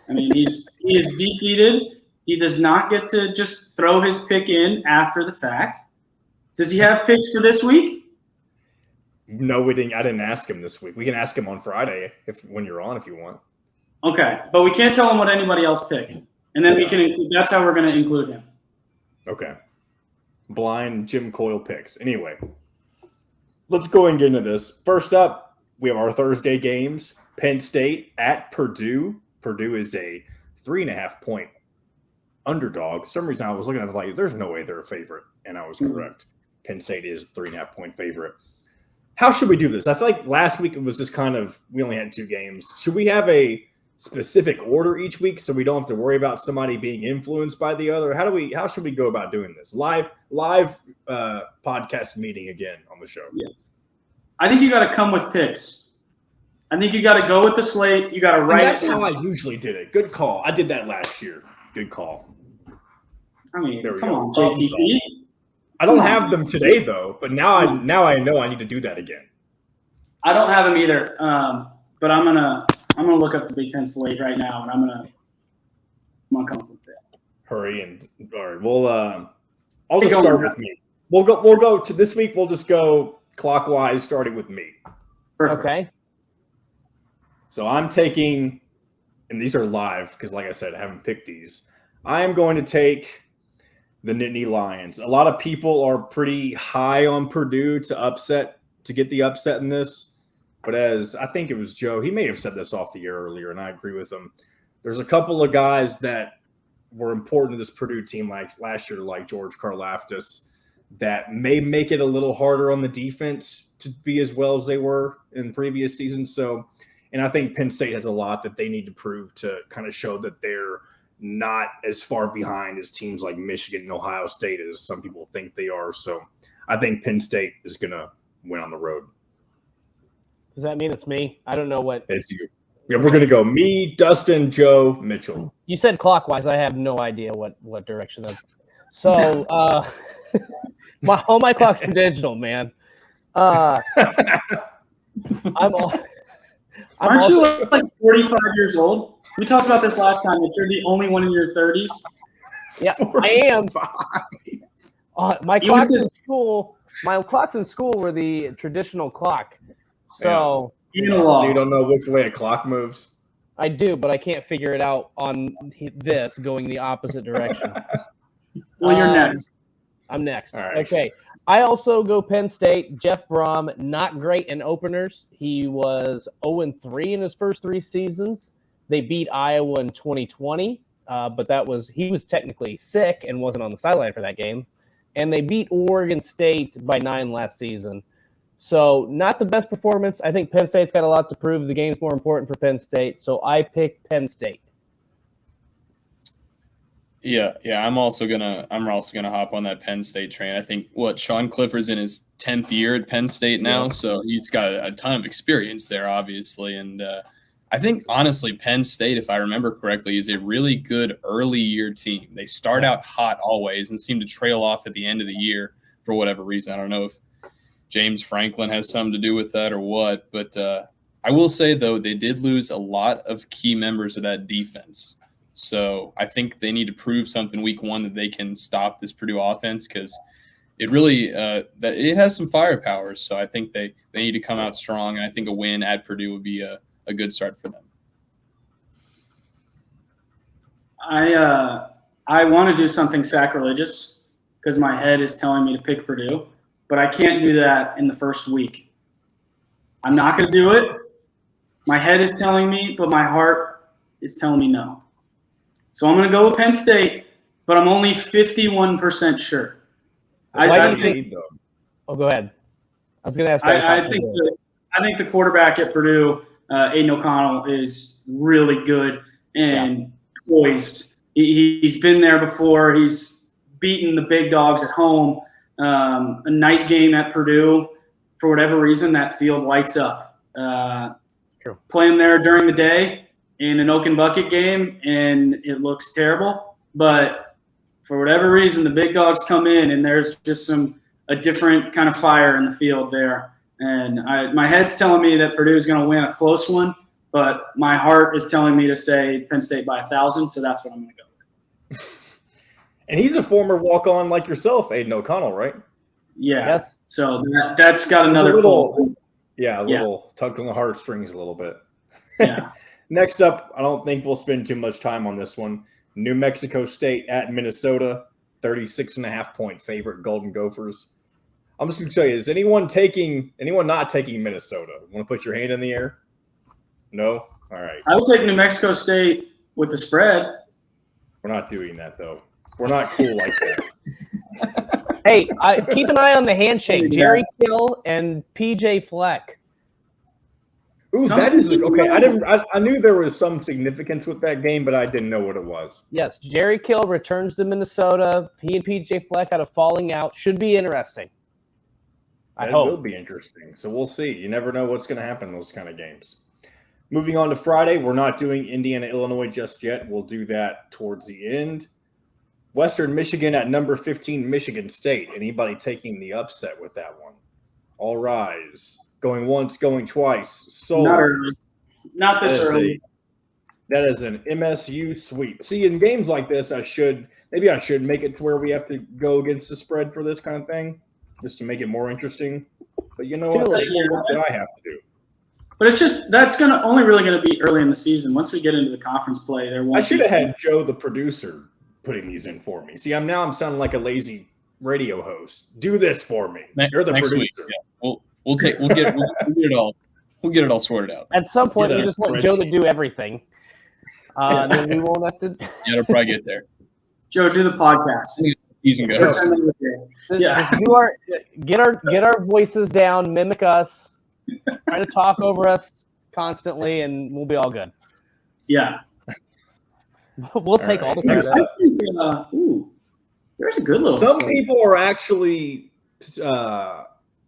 I mean, he is defeated. He does not get to just throw his pick in after the fact. Does he have picks for this week?
No, we didn't. I didn't ask him this week. We can ask him on Friday when you're on, if you want.
Okay, but we can't tell him what anybody else picked, and then we can include. That's how we're going to include him.
Okay. Blind Jim Coyle picks. Anyway, let's go and get into this. First up, we have our Thursday games. Penn State at Purdue. Purdue is a 3.5-point underdog. For some reason, I was looking at it like, there's no way they're a favorite, and I was correct. Penn State is a 3.5-point favorite. How should we do this? I feel like last week it was just kind of we only had 2 games. Should we have a specific order each week so we don't have to worry about somebody being influenced by the other? How should we go about doing this? Live podcast meeting again on the show.
Yeah. I think you got to come with picks. I think you got to go with the slate. You got to write.
That's how I usually did it. Good call. I did that last year. Good call.
I mean, come on, JTP.
I don't have them today though, but now I know I need to do that again.
I don't have them either, but I'm gonna look up the Big Ten slate right now, and I'm gonna come up with that.
Hurry and all right. Well, I'll just start with me. We'll go to this week. We'll just go clockwise, starting with me.
Perfect.
Okay.
So I'm taking, and these are live because, like I said, I haven't picked these. I am going to take the Nittany Lions. A lot of people are pretty high on Purdue to get the upset in this. But as I think it was Joe, he may have said this off the air earlier, and I agree with him. There's a couple of guys that were important to this Purdue team like last year, like George Karlaftis, that may make it a little harder on the defense to be as well as they were in previous seasons. So, and I think Penn State has a lot that they need to prove to kind of show that they're not as far behind as teams like Michigan and Ohio State as some people think they are. So I think Penn State is going to win on the road.
Does that mean it's me? I don't know what.
It's you. Yeah, we're going to go me, Dustin, Joe, Mitchell.
You said clockwise. I have no idea what direction that's. So all my clocks are digital, man. Aren't
you like 45 years old? We talked about this last time. That you're the only one in your 30s.
Yeah, 45. I am. My clocks in school were the traditional clock. So
you
don't know which way a clock moves?
I do, but I can't figure it out on this going the opposite direction.
Well, you're next.
I'm next.
All right.
Okay. I also go Penn State. Jeff Brom, not great in openers. He was 0-3 in his first 3 seasons. They beat Iowa in 2020, but he was technically sick and wasn't on the sideline for that game. And they beat Oregon State by 9 last season. So not the best performance. I think Penn State's got a lot to prove. The game's more important for Penn State. So I pick Penn State.
Yeah. I'm also gonna hop on that Penn State train. I think Sean Clifford's in his 10th year at Penn State now, so he's got a ton of experience there, obviously. And I think, honestly, Penn State, if I remember correctly, is a really good early year team. They start out hot always and seem to trail off at the end of the year for whatever reason. I don't know if James Franklin has something to do with that or what, but I will say, though, they did lose a lot of key members of that defense. So I think they need to prove something week one that they can stop this Purdue offense, because it really it has some firepower. So I think they need to come out strong, and I think a win at Purdue would be a good start for them.
I want to do something sacrilegious because my head is telling me to pick Purdue, but I can't do that in the first week. I'm not going to do it. My head is telling me, but my heart is telling me no. So I'm going to go with Penn State, but I'm only 51% sure.
Why do you think? Oh, go ahead. I was going to ask.
I think the quarterback at Purdue, Aiden O'Connell, is really good and poised. He's been there before. He's beaten the big dogs at home. A night game at Purdue, for whatever reason, that field lights up.
True.
Playing there during the day in an Oak and Bucket game, and it looks terrible. But for whatever reason, the big dogs come in, and there's just a different kind of fire in the field there. And my head's telling me that Purdue is going to win a close one, but my heart is telling me to say Penn State by 1,000, so that's what I'm going to go with.
And he's a former walk-on like yourself, Aiden O'Connell, right?
Yeah.
Yes.
So that's got another
little tugged on the heartstrings a little bit.
Yeah.
Next up, I don't think we'll spend too much time on this one. New Mexico State at Minnesota, 36.5-point favorite, Golden Gophers. I'm just going to tell you, is anyone not taking Minnesota? Want to put your hand in the air? No? All right.
I would take New Mexico State with the spread.
We're not doing that, though. We're not cool like that.
Hey, keep an eye on the handshake. Jerry Kill and PJ Fleck.
Ooh, that is okay. I knew there was some significance with that game, but I didn't know what it was.
Yes, Jerry Kill returns to Minnesota. He and PJ Fleck had a falling out. Should be interesting.
It will be interesting. So we'll see. You never know what's going to happen in those kind of games. Moving on to Friday, we're not doing Indiana, Illinois just yet. We'll do that towards the end. Western Michigan at number 15, Michigan State. Anybody taking the upset with that one? All rise. Going once, going twice. So
not early. Not this early.
That is an MSU sweep. See, in games like this, I should make it to where we have to go against the spread for this kind of thing, just to make it more interesting. But you know what? That's more work that I have to do.
But it's just that's only really going to be early in the season. Once we get into the conference play,
I should have had Joe, the producer, putting these in for me. See, I'm sounding like a lazy radio host. Do this for me. You're the producer.
Week, yeah. We'll get it all sorted out.
At some point, we just want Joe to do everything. Then we won't have to.
Yeah, it'll probably get there.
Joe, do the podcast.
Get our voices down, mimic us, try to talk over us constantly, and we'll be all good.
Yeah.
We'll take all the credit.
There's a good little.
Some people are actually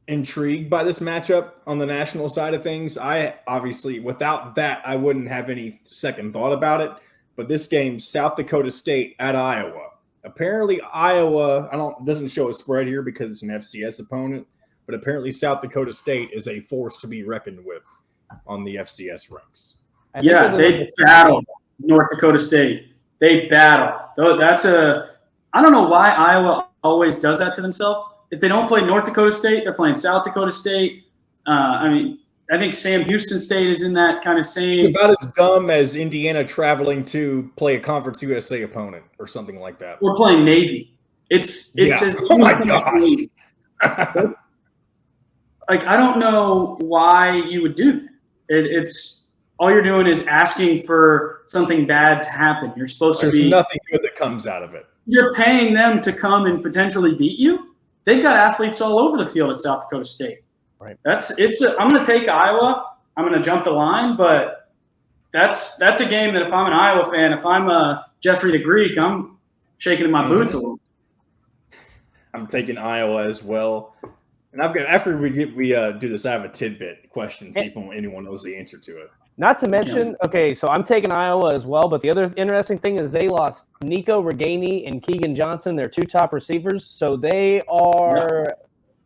intrigued by this matchup on the national side of things. I obviously, without that, I wouldn't have any second thought about it. But this game, South Dakota State at Iowa. Apparently, Iowa doesn't show a spread here because it's an FCS opponent. But apparently, South Dakota State is a force to be reckoned with on the FCS ranks.
Yeah, they battle North Dakota State. They battle. I don't know why Iowa always does that to themselves. If they don't play North Dakota State, they're playing South Dakota State. I think Sam Houston State is in that kind of same.
It's about as dumb as Indiana traveling to play a Conference USA opponent or something like that.
We're playing Navy. It's
oh my gosh.
Like, I don't know why you would do that. It's all you're doing is asking for something bad to happen. You're supposed to be.
There's nothing good that comes out of it.
You're paying them to come and potentially beat you. They've got athletes all over the field at South Dakota State.
Right.
I'm going to take Iowa. I'm going to jump the line, but that's a game that if I'm an Iowa fan, if I'm Jeffrey the Greek, I'm shaking in my boots a little.
I'm taking Iowa as well. And after we do this, I have a tidbit question, see if anyone knows the answer to it.
Not to mention, okay, so I'm taking Iowa as well, but the other interesting thing is they lost Nico Reganey and Keegan Johnson, their 2 top receivers, so they are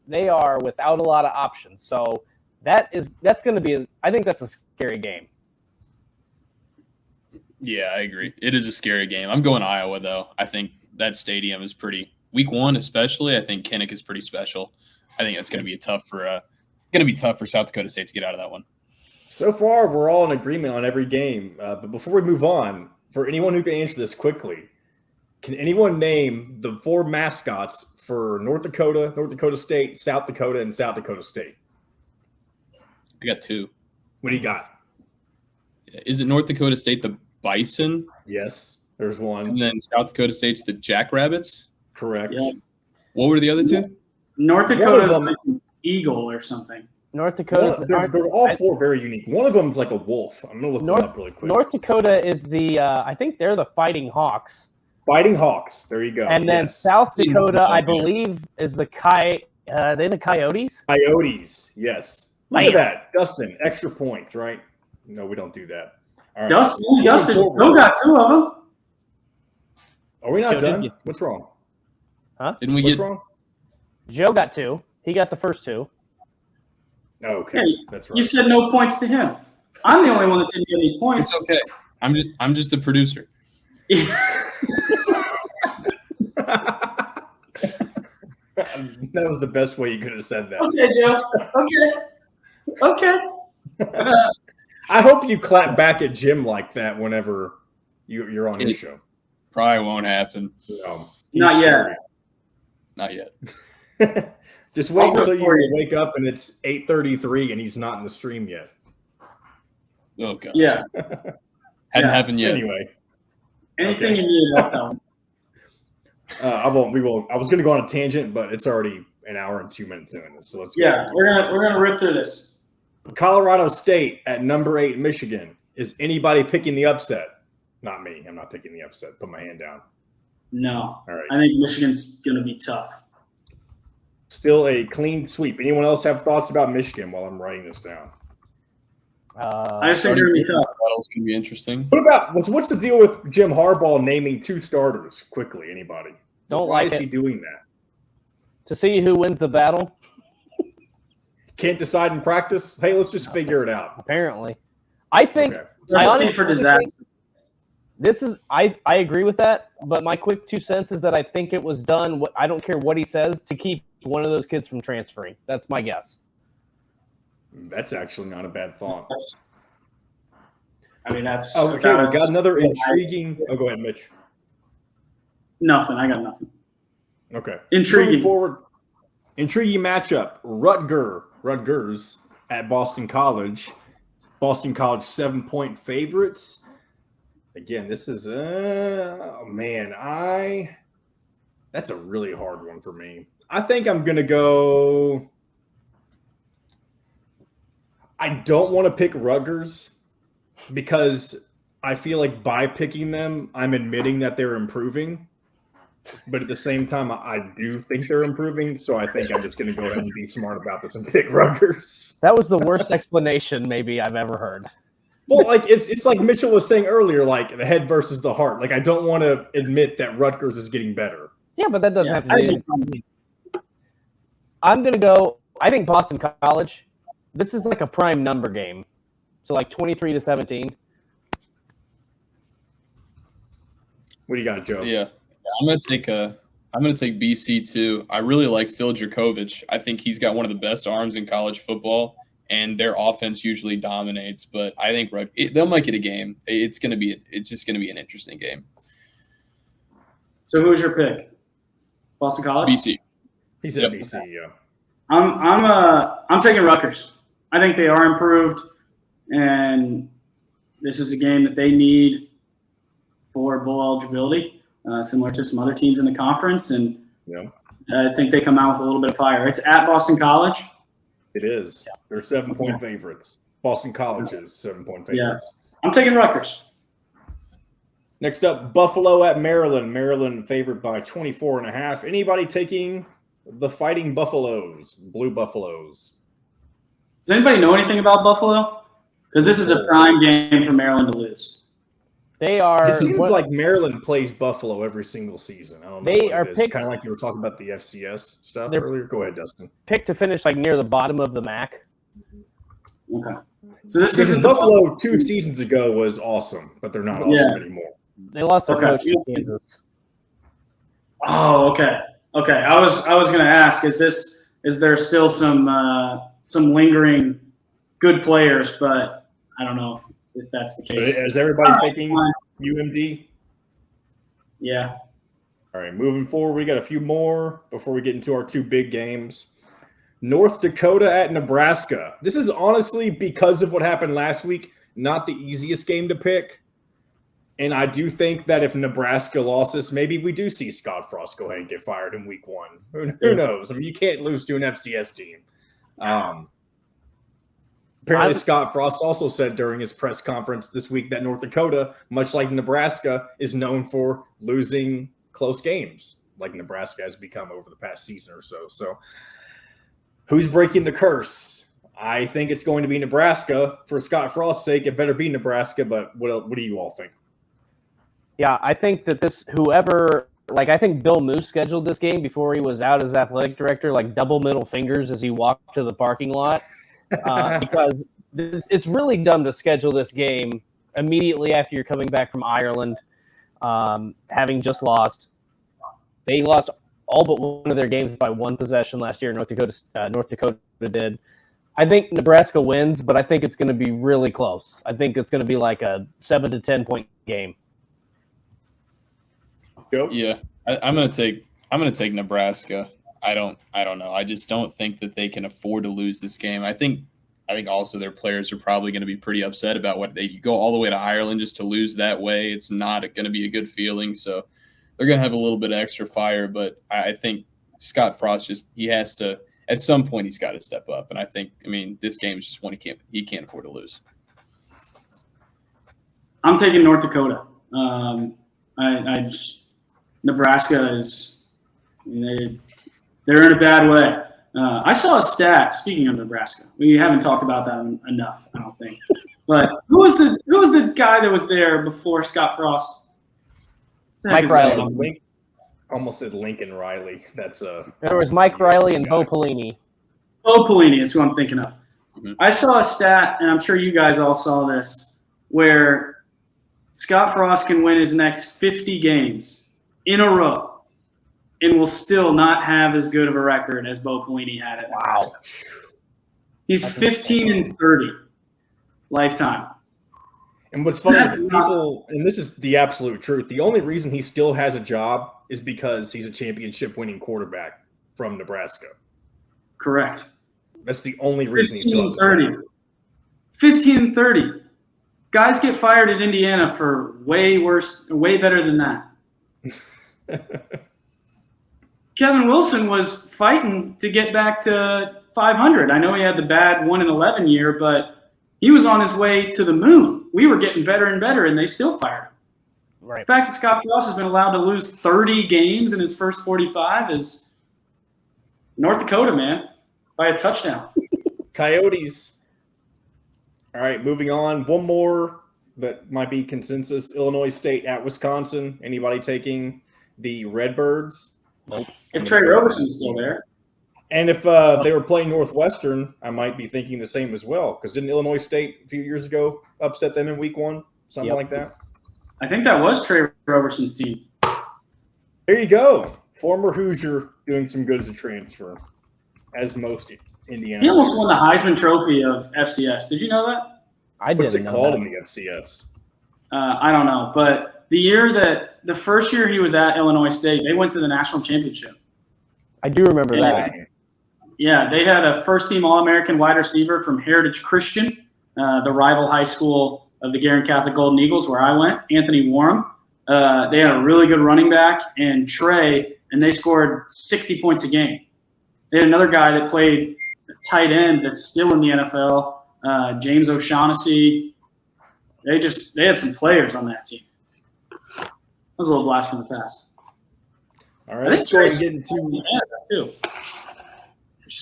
without a lot of options. So that's going to be I think that's a scary game.
Yeah, I agree. It is a scary game. I'm going Iowa though. I think that stadium is pretty week 1 especially. I think Kinnick is pretty special. I think that's going to be tough for South Dakota State to get out of that one.
So far, we're all in agreement on every game. But before we move on, for anyone who can answer this quickly, can anyone name the 4 mascots for North Dakota State, South Dakota, and South Dakota State?
I got 2.
What do you got?
Is it North Dakota State the Bison?
Yes, there's one.
And then South Dakota State's the Jackrabbits?
Correct.
Yeah.
What were the other 2?
North Dakota's like an eagle or something.
North Dakota.
They're all 4 very unique. One of them is like a wolf. I'm going to look them up really quick.
North Dakota is the, I think they're the Fighting Hawks.
Fighting Hawks. There you go.
And then South Dakota, I believe, is the they the Coyotes?
Coyotes, yes. Look at that. Dustin, extra points, right? No, we don't do that. All right.
Dustin, Joe got 2 of them.
Are we not done? What's wrong?
Huh?
What's wrong?
Joe got 2. He got the first 2.
Okay,
hey,
that's right.
You said no points to him. I'm the only one that didn't get any points.
It's okay. I'm just the producer.
That was the best way you could have said that.
Okay, Joe. Okay.
I hope you clap back at Jim like that whenever you're on his show.
Probably won't happen.
Not yet.
Not yet.
Just wait until you wake up and it's 8:33 and he's not in the stream yet.
Oh god.
Yeah.
Hadn't happened yet.
Anyway.
Anything you need, I'll tell him.
I won't. We will. I was going to go on a tangent, but it's already an hour and 2 minutes in this. So let's.
Yeah, we're gonna rip through this.
Colorado State at number 8, Michigan. Is anybody picking the upset? Not me. I'm not picking the upset. Put my hand down.
No.
All right.
I think Michigan's going to be tough.
Still a clean sweep. Anyone else have thoughts about Michigan while I'm writing this down?
I just think they're going to be tough.
Battle's going to be interesting.
What about what's the deal with Jim Harbaugh naming 2 starters quickly? Anybody? Why is he doing that?
To see who wins the battle.
Can't decide in practice. Hey, let's just figure it out.
Apparently, I think.
Okay.
I honestly for disaster.
I agree with that, but my quick 2 cents is that I think it was done. I don't care what he says to keep one of those kids from transferring. That's my guess.
That's actually not a bad thought.
That's
okay. We got another intriguing. Oh, go ahead, Mitch.
Nothing. I got nothing.
Okay.
Intriguing.
Moving forward. Intriguing matchup. Rutgers at Boston College. Boston College 7-point favorites. Again, this is that's a really hard one for me. I think I'm gonna go. I don't want to pick Rutgers because I feel like by picking them, I'm admitting that they're improving. But at the same time, I do think they're improving. So I think I'm just going to go ahead and be smart about this and pick Rutgers.
That was the worst explanation maybe I've ever heard.
Well, like it's like Mitchell was saying earlier, like the head versus the heart. Like I don't want to admit that Rutgers is getting better.
Yeah, but that doesn't have to be. I'm going to go. I think Boston College. This is like a prime number game, so like 23-17.
What do you got, Joe?
Yeah, I'm gonna take BC too. I really like Phil Dracovic. I think he's got one of the best arms in college football, and their offense usually dominates. But I think they'll make it a game. It's just gonna be an interesting game.
So who's your pick? Boston College?
BC.
He said BC. Yeah.
I'm taking Rutgers. I think they are improved, and this is a game that they need for bowl eligibility, similar to some other teams in the conference. And I think they come out with a little bit of fire. It's at Boston College.
It is. They're 7-point favorites. Boston College is 7-point favorites.
Yeah. I'm taking Rutgers.
Next up, Buffalo at Maryland. Maryland favored by 24.5. Anybody taking the Fighting Buffaloes, Blue Buffaloes?
Does anybody know anything about Buffalo? Because this is a prime game for Maryland to lose.
They are.
It seems like Maryland plays Buffalo every single season. I don't know.
They are picked,
kind of like you were talking about the FCS stuff earlier. Go ahead, Dustin.
Picked to finish like near the bottom of the MAC.
Okay. So this is
Buffalo 2 seasons ago was awesome, but they're not awesome anymore.
They lost their coach to Kansas.
Oh, okay. Okay. I was going to ask, is there still some lingering good players, but I don't know if that's the case.
Is everybody thinking UMD?
Yeah.
All right, moving forward, we got a few more before we get into our 2 big games. North Dakota at Nebraska. This is honestly, because of what happened last week, not the easiest game to pick. And I do think that if Nebraska loses, maybe we do see Scott Frost go ahead and get fired in week 1. Who knows? I mean, you can't lose to an FCS team. Apparently, Scott Frost also said during his press conference this week that North Dakota, much like Nebraska, is known for losing close games, like Nebraska has become over the past season or so. So, who's breaking the curse? I think it's going to be Nebraska. For Scott Frost's sake, it better be Nebraska, but what do you all think?
Yeah, I think that I think Bill Moose scheduled this game before he was out as athletic director, like double middle fingers as he walked to the parking lot. Because it's really dumb to schedule this game immediately after you're coming back from Ireland, having just lost. They lost all but one of their games by 1 possession last year. North Dakota did. I think Nebraska wins, but I think it's going to be really close. I think it's going to be like a 7 to 10 point game.
Yeah, I'm going to take Nebraska. I don't know. I just don't think that they can afford to lose this game. I think also their players are probably going to be pretty upset about what they go all the way to Ireland just to lose that way. It's not going to be a good feeling. So they're going to have a little bit of extra fire. But I think Scott Frost he has to, at some point, he's got to step up. And this game is just one he can't afford to lose.
I'm taking North Dakota. Nebraska is they're in a bad way. I saw a stat. Speaking of Nebraska, we haven't talked about that enough, I don't think. But who was the guy that was there before Scott Frost?
Mike Riley.
Almost said Lincoln Riley.
There was Mike Riley and Bo Pelini.
Bo Pelini is who I'm thinking of. Mm-hmm. I saw a stat, and I'm sure you guys all saw this, where Scott Frost can win his next 50 games in a row and will still not have as good of a record as Bo Pelini had at Nebraska. Wow. He's 15-30 lifetime.
And what's funny is and this is the absolute truth, the only reason he still has a job is because he's a championship-winning quarterback from Nebraska.
Correct.
That's the only reason he still has a job.
15-30. Guys get fired at Indiana for way better than that. Kevin Wilson was fighting to get back to 500. I know he had the bad 1-11 year, but he was on his way to the moon. We were getting better and better, and they still fired him. Right. The fact that Scott Frost has been allowed to lose 30 games in his first 45 is North Dakota, man, by a touchdown.
Coyotes. All right, moving on. One more that might be consensus. Illinois State at Wisconsin. Anybody taking the Redbirds?
Nope. If Trey Roberson's still there.
And if they were playing Northwestern, I might be thinking the same as well. Because didn't Illinois State a few years ago upset them in week 1? Something like that?
I think that was Trey Roberson's team.
There you go. Former Hoosier doing some good as a transfer, as most Indiana.
He almost won the Heisman Trophy of FCS. Did you know that?
I didn't know that.
What's it called in the FCS?
I don't know. But the first year he was at Illinois State, they went to the national championship.
I do remember that.
Yeah, they had a first-team All-American wide receiver from Heritage Christian, the rival high school of the Guerin Catholic Golden Eagles, where I went, Anthony Warren. They had a really good running back, and Trey, and they scored 60 points a game. They had another guy that played tight end that's still in the NFL, James O'Shaughnessy. They had some players on that team. That was a little blast from the past.
All right, let's go and get into
too.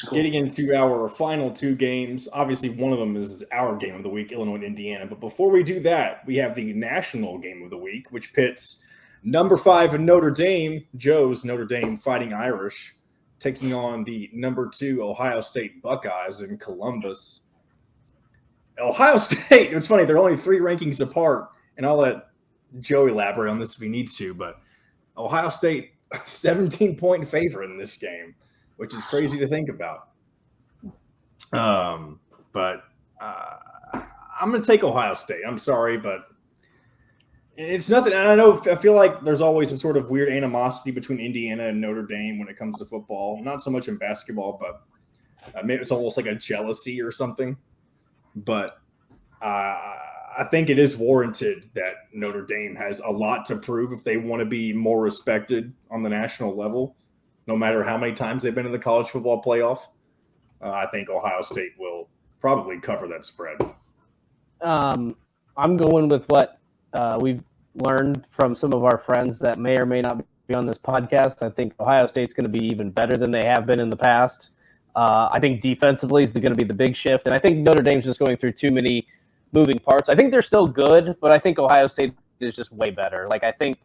Cool.
Getting into our final two games, obviously one of them is our game of the week, Illinois and Indiana. But before we do that, we have the national game of the week, which pits number 5 in Notre Dame, Joe's Notre Dame Fighting Irish, taking on the number 2 Ohio State Buckeyes in Columbus. Ohio State, it's funny, they're only 3 rankings apart, and I'll let Joe elaborate on this if he needs to, but Ohio State, 17-point favorite in this game, which is crazy to think about. But I'm going to take Ohio State. I'm sorry, but it's nothing. I feel like there's always some sort of weird animosity between Indiana and Notre Dame when it comes to football. Not so much in basketball, but maybe it's almost like a jealousy or something. But I think it is warranted that Notre Dame has a lot to prove if they want to be more respected on the national level, no matter how many times they've been in the college football playoff. I think Ohio State will probably cover that spread.
I'm going with what we've learned from some of our friends that may or may not be on this podcast. I think Ohio State's going to be even better than they have been in the past. I think defensively is going to be the big shift, and I think Notre Dame's just going through too many moving parts. I think they're still good, but I think Ohio State is just way better. Like, I think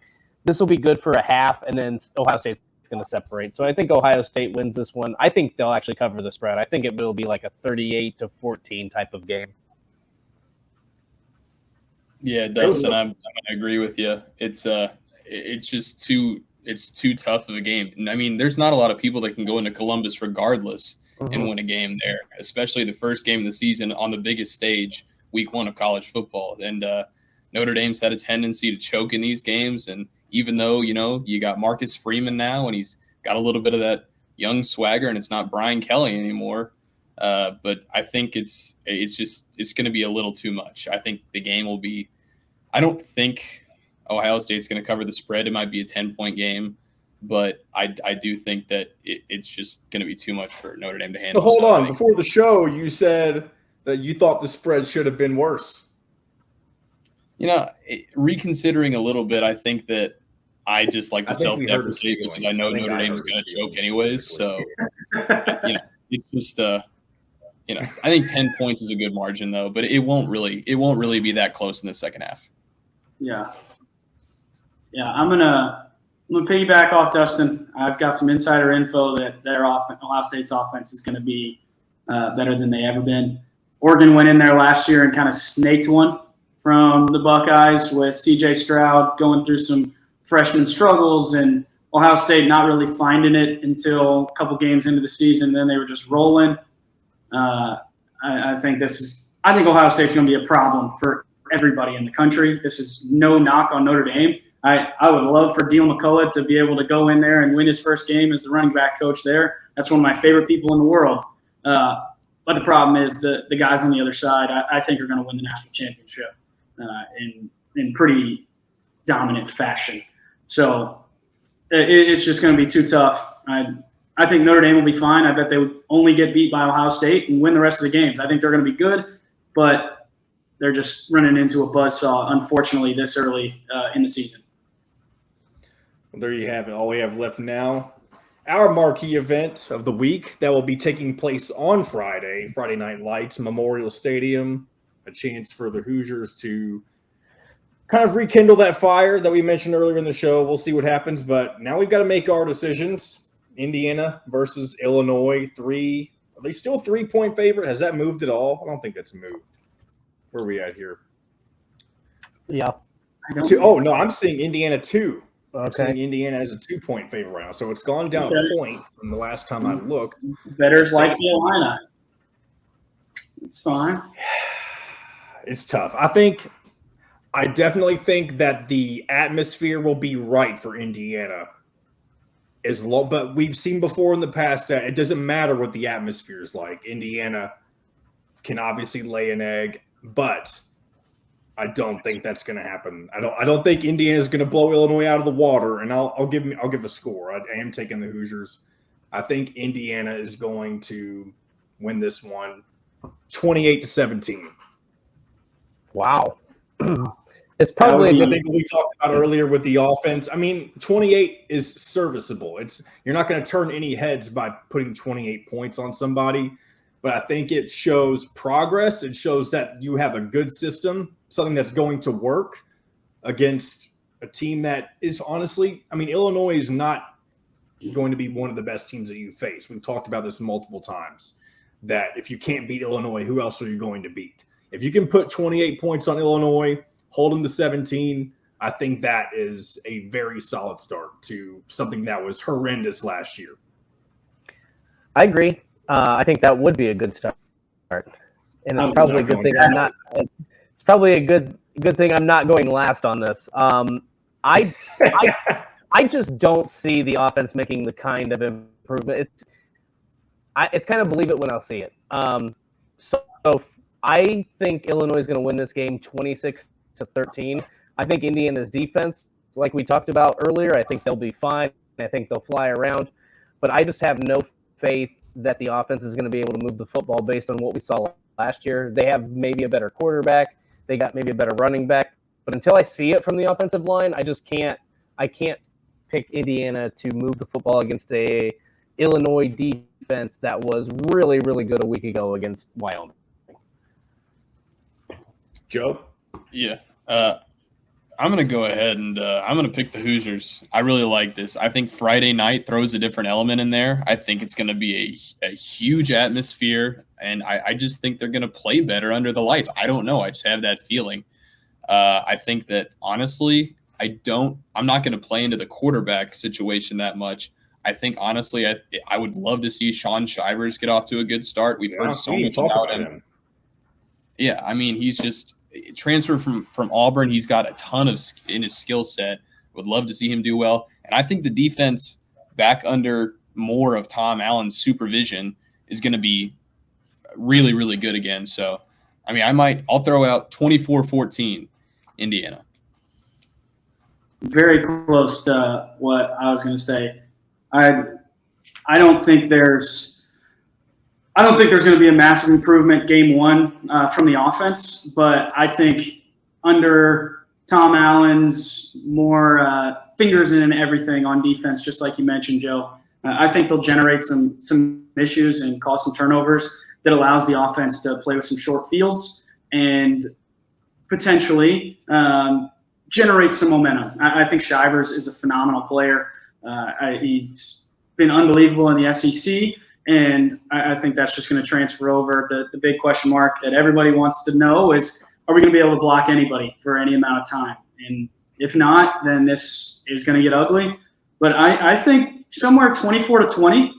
this will be good for a half, and then Ohio State's going to separate. So I think Ohio State wins this one. I think they'll actually cover the spread. I think it will be like a 38-14 type of game.
Yeah, Dustin, I'm going to agree with you. It's just too tough of a game. And I mean, there's not a lot of people that can go into Columbus regardless and win a game there, especially the first game of the season on the biggest stage, week 1 of college football. And Notre Dame's had a tendency to choke in these games. And even though, you got Marcus Freeman now, and he's got a little bit of that young swagger, and it's not Brian Kelly anymore. But I think it's going to be a little too much. I think the game will be – I don't think Ohio State's going to cover the spread. It might be a 10-point game, but I do think that it's just going to be too much for Notre Dame to handle.
Hold on. Before the show, you said that you thought the spread should have been worse.
Reconsidering a little bit, I think that I just like to self-deprecate because I know Notre Dame is going to choke anyways. So, it's just I think 10 points is a good margin though, but it won't really be that close in the second half.
Yeah. I'm gonna piggyback off Dustin. I've got some insider info that Ohio State's offense is going to be better than they ever been. Oregon went in there last year and kind of snaked one from the Buckeyes with C.J. Stroud going through some freshman struggles, and Ohio State not really finding it until a couple games into the season. Then they were just rolling. I think Ohio State's going to be a problem for everybody in the country. This is no knock on Notre Dame. I would love for Deal McCullough to be able to go in there and win his first game as the running back coach there. That's one of my favorite people in the world. But the problem is the guys on the other side, I think, are going to win the national championship in pretty dominant fashion. So it's just going to be too tough. I think Notre Dame will be fine. I bet they would only get beat by Ohio State and win the rest of the games. I think they're going to be good, but they're just running into a buzzsaw, unfortunately, this early in the season.
Well, there you have it. All we have left now, our marquee event of the week that will be taking place on Friday Night Lights, Memorial Stadium, a chance for the Hoosiers to kind of rekindle that fire that we mentioned earlier in the show. We'll see what happens, but now we've got to make our decisions. Indiana versus Illinois, are they still 3-point favorite? Has that moved at all? I don't think that's moved. Where are we at here?
Yeah.
No, I'm seeing Indiana 2.
Okay.
I'm seeing Indiana as a 2-point favorite right now. So it's gone down a point from the last time I looked.
Better's like Carolina. It's fine.
It's tough. I definitely think that the atmosphere will be right for Indiana. But we've seen before in the past that it doesn't matter what the atmosphere is like. Indiana can obviously lay an egg, but I don't think that's going to happen. I don't think Indiana is going to blow Illinois out of the water. And I'll give a score. I am taking the Hoosiers. I think Indiana is going to win this one, 28-17.
Wow. It's probably
a good thing we talked about earlier with the offense. I mean, 28 is serviceable. You're not going to turn any heads by putting 28 points on somebody, but I think it shows progress. It shows that you have a good system, something that's going to work against a team that is honestly, I mean, Illinois is not going to be one of the best teams that you face. We've talked about this multiple times, that if you can't beat Illinois, who else are you going to beat? If you can put 28 points on Illinois, hold them to 17, I think that is a very solid start to something that was horrendous last year.
I agree. I think that would be a good start, and it's probably a good thing I'm not. It's probably a good thing I'm not going last on this. I just don't see the offense making the kind of improvement. It's kind of believe it when I'll see it. So I think Illinois is going to win this game 26-13. I think Indiana's defense, like we talked about earlier, I think they'll be fine. I think they'll fly around. But I just have no faith that the offense is going to be able to move the football based on what we saw last year. They have maybe a better quarterback. They got maybe a better running back. But until I see it from the offensive line, I can't pick Indiana to move the football against a Illinois defense that was really, really good a week ago against Wyoming.
Joe?
Yeah. I'm going to go ahead and I'm going to pick the Hoosiers. I really like this. I think Friday night throws a different element in there. I think it's going to be a huge atmosphere, and I just think they're going to play better under the lights. I don't know. I just have that feeling. I think that, honestly, I'm not going to play into the quarterback situation that much. I think, honestly, I would love to see Sean Shivers get off to a good start. We've heard so much about him. Yeah, I mean, he's just transferred from Auburn. He's got a ton in his skill set. Would love to see him do well. And I think the defense back under more of Tom Allen's supervision is going to be really, really good again. So, I mean, I'll throw out 24-14 Indiana.
Very close to what I was going to say. I don't think there's going to be a massive improvement game one from the offense, but I think under Tom Allen's more fingers in everything on defense, just like you mentioned, Joe, I think they'll generate some issues and cause some turnovers that allows the offense to play with some short fields and potentially generate some momentum. I think Shivers is a phenomenal player. He's been unbelievable in the SEC. And I think that's just going to transfer over. The big question mark that everybody wants to know is, are we going to be able to block anybody for any amount of time? And if not, then this is going to get ugly. But I think somewhere 24-20.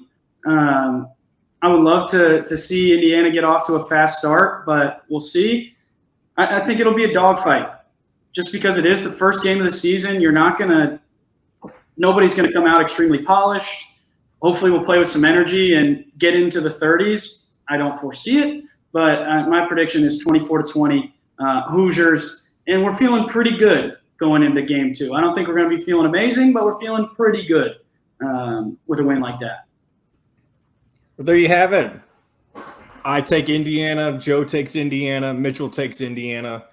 I would love to see Indiana get off to a fast start, but we'll see. I think it'll be a dogfight. Just because it is the first game of the season, nobody's going to come out extremely polished. Hopefully we'll play with some energy and get into the 30s. I don't foresee it, but my prediction is 24-20 Hoosiers, and we're feeling pretty good going into game two. I don't think we're going to be feeling amazing, but we're feeling pretty good with a win like that.
Well, there you have it. I take Indiana. Joe takes Indiana. Mitchell takes Indiana.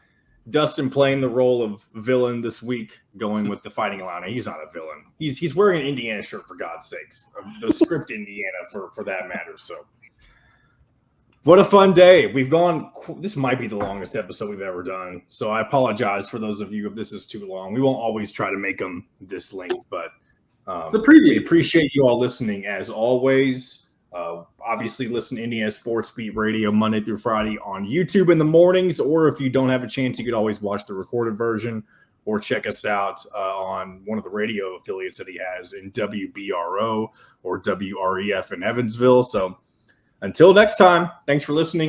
Dustin playing the role of villain this week, going with the Fighting Illini. He's not a villain. He's wearing an Indiana shirt, for God's sakes. The script Indiana, for that matter. So, what a fun day. We've gone – this might be the longest episode we've ever done. So, I apologize for those of you if this is too long. We won't always try to make them this length, but
it's a preview.
We appreciate you all listening as always. Obviously, listen to Indiana Sports Beat Radio Monday through Friday on YouTube in the mornings, or if you don't have a chance, you could always watch the recorded version or check us out on one of the radio affiliates that he has in WBRO or WREF in Evansville. So until next time, thanks for listening.